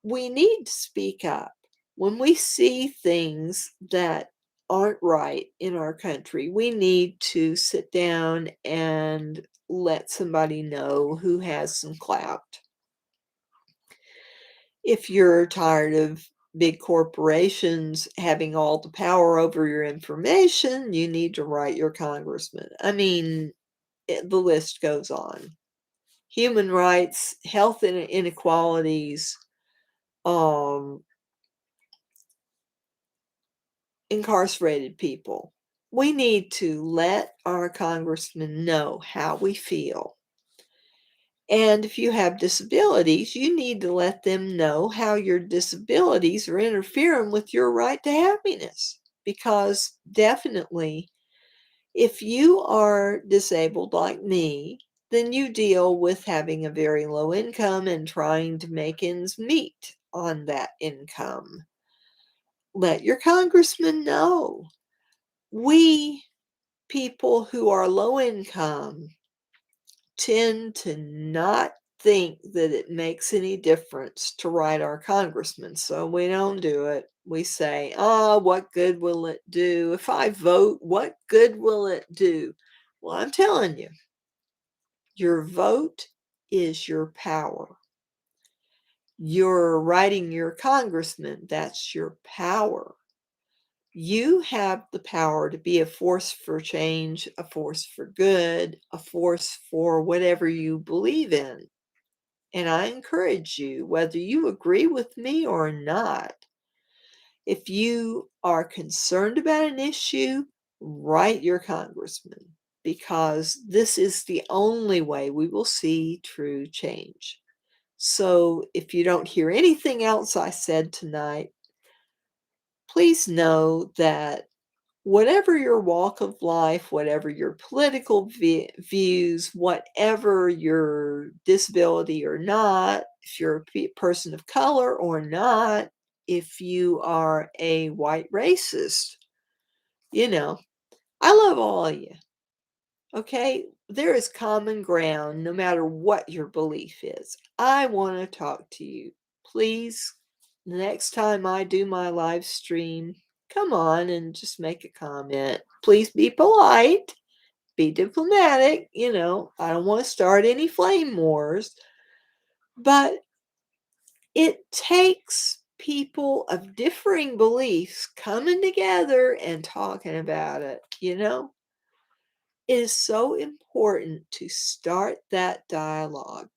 we need to speak up. When we see things that aren't right in our country, we need to sit down and let somebody know who has some clout. If you're tired of big corporations having all the power over your information, you need to write your congressman. I mean, the list goes on. Human rights, health inequalities, um, incarcerated people. We need to let our congressmen know how we feel. And if you have disabilities, you need to let them know how your disabilities are interfering with your right to happiness. Because definitely, if you are disabled like me, then you deal with having a very low income and trying to make ends meet on that income. Let your congressman know. We people who are low income tend to not think that it makes any difference to write our congressman, so we don't do it. We say, "Oh, what good will it do? If I vote, what good will it do?" Well, I'm telling you, your vote is your power. You're writing your congressman, that's your power. You have the power to be a force for change, a force for good, a force for whatever you believe in. And I encourage you, whether you agree with me or not, if you are concerned about an issue, write your congressman because this is the only way we will see true change. So if you don't hear anything else I said tonight, please know that whatever your walk of life, whatever your political views, whatever your disability or not, if you're a person of color or not, if you are a white racist, you know, I love all of you. Okay? There is common ground no matter what your belief is. I want to talk to you. Please, the next time I do my live stream, come on and just make a comment. Please be polite, be diplomatic. I don't want to start any flame wars, but it takes people of differing beliefs coming together and talking about it, It is so important to start that dialogue.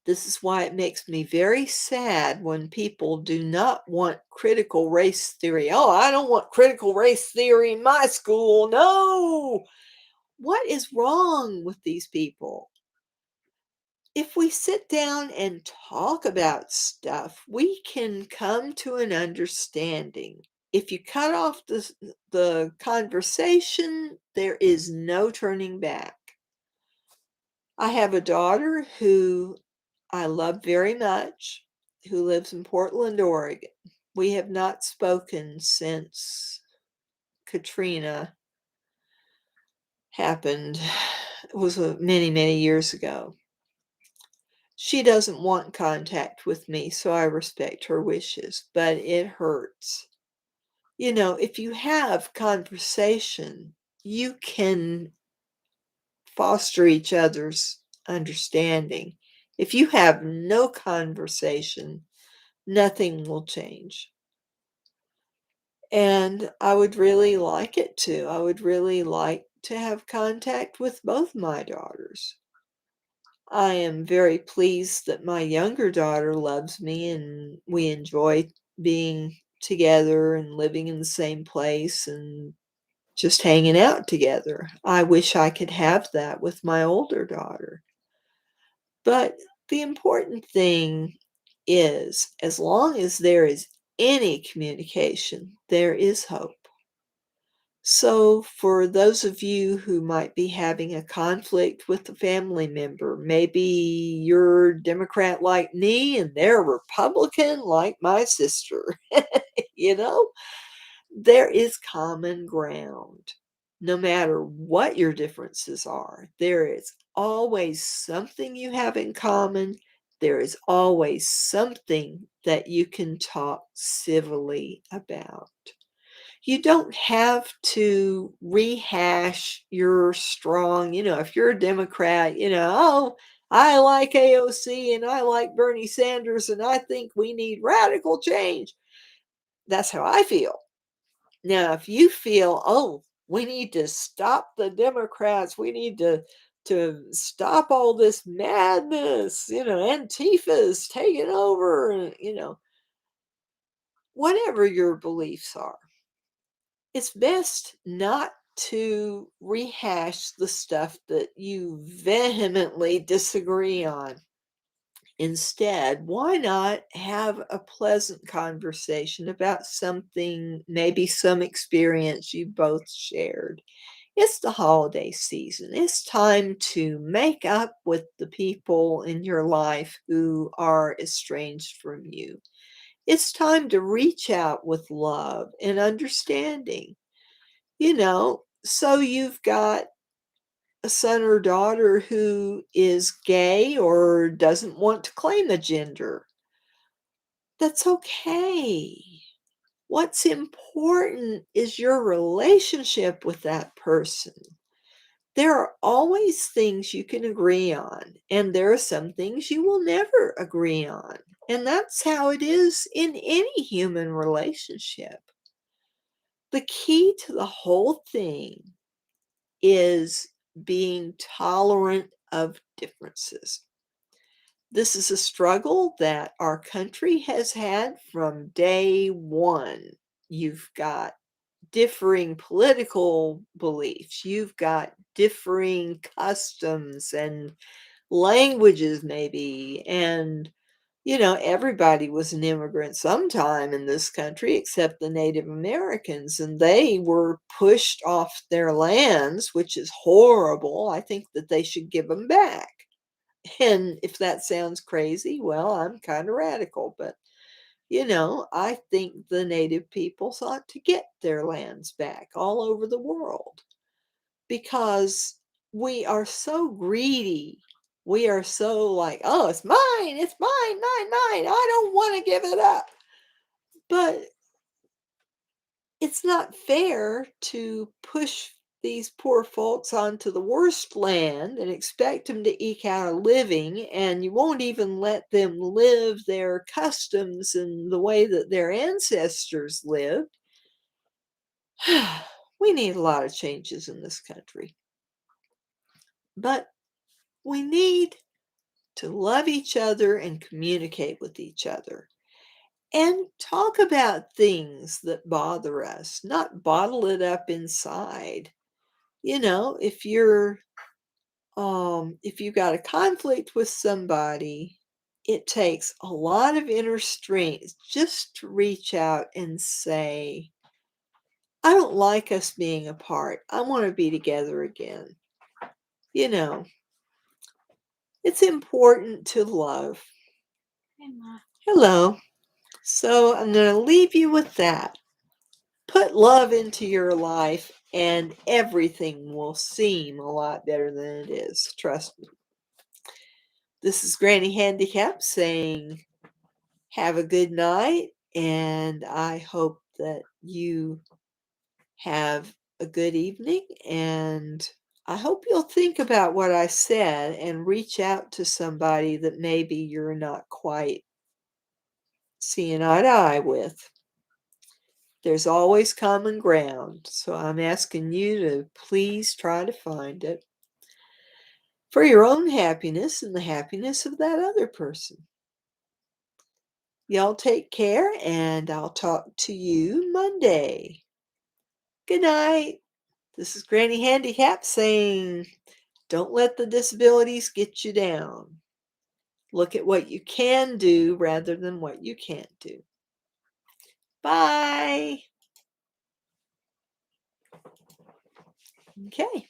This is why it makes me very sad when people do not want critical race theory. Oh, I don't want critical race theory in my school. No. What is wrong with these people? If we sit down and talk about stuff, we can come to an understanding. If you cut off the conversation, there is no turning back. I have a daughter who I love very much, who lives in Portland, Oregon. We have not spoken since Katrina happened. It was many, many years ago. She doesn't want contact with me, so I respect her wishes, but it hurts. If you have conversation, you can foster each other's understanding. If you have no conversation, nothing will change. And I would really like it to. I would really like to have contact with both my daughters. I am very pleased that my younger daughter loves me and we enjoy being together and living in the same place and just hanging out together. I wish I could have that with my older daughter. But the important thing is, as long as there is any communication, there is hope. So, for those of you who might be having a conflict with a family member, maybe you're Democrat like me and they're Republican like my sister, you know, there is common ground. No matter what your differences are, there is always something you have in common. There is always something that you can talk civilly about. You don't have to rehash your strong, if you're a Democrat, oh, I like AOC and I like Bernie Sanders and I think we need radical change. That's how I feel. Now, if you feel, oh, we need to stop the Democrats, we need to stop all this madness, Antifa's taking over, whatever your beliefs are, it's best not to rehash the stuff that you vehemently disagree on. Instead, why not have a pleasant conversation about something, maybe some experience you both shared? It's the holiday season. It's time to make up with the people in your life who are estranged from you. It's time to reach out with love and understanding. So you've got a son or daughter who is gay or doesn't want to claim a gender. That's okay. What's important is your relationship with that person. There are always things you can agree on, and there are some things you will never agree on. And that's how it is in any human relationship. The key to the whole thing is being tolerant of differences. This is a struggle that our country has had from day one. You've got differing political beliefs, you've got differing customs and languages, maybe, and everybody was an immigrant sometime in this country except the Native Americans, and they were pushed off their lands, which is horrible. I think that they should give them back. And if that sounds crazy, well, I'm kind of radical, but I think the Native peoples ought to get their lands back all over the world because we are so greedy. We are so like, oh, it's mine, mine. I don't want to give it up. But it's not fair to push these poor folks onto the worst land and expect them to eke out a living, and you won't even let them live their customs in the way that their ancestors lived. We need a lot of changes in this country, but we need to love each other and communicate with each other and talk about things that bother us, not bottle it up inside. If you've got a conflict with somebody, it takes a lot of inner strength just to reach out and say, I don't like us being apart. I want to be together again. You know, it's important to love. Hello. So I'm going to leave you with that. Put love into your life and everything will seem a lot better than it is. Trust me. This is Granny Handicap saying, have a good night, and I hope that you have a good evening, and I hope you'll think about what I said and reach out to somebody that maybe you're not quite seeing eye to eye with. There's always common ground, so I'm asking you to please try to find it for your own happiness and the happiness of that other person. Y'all take care, and I'll talk to you Monday. Good night. This is Granny Handicap saying, don't let the disabilities get you down. Look at what you can do rather than what you can't do. Bye. Okay.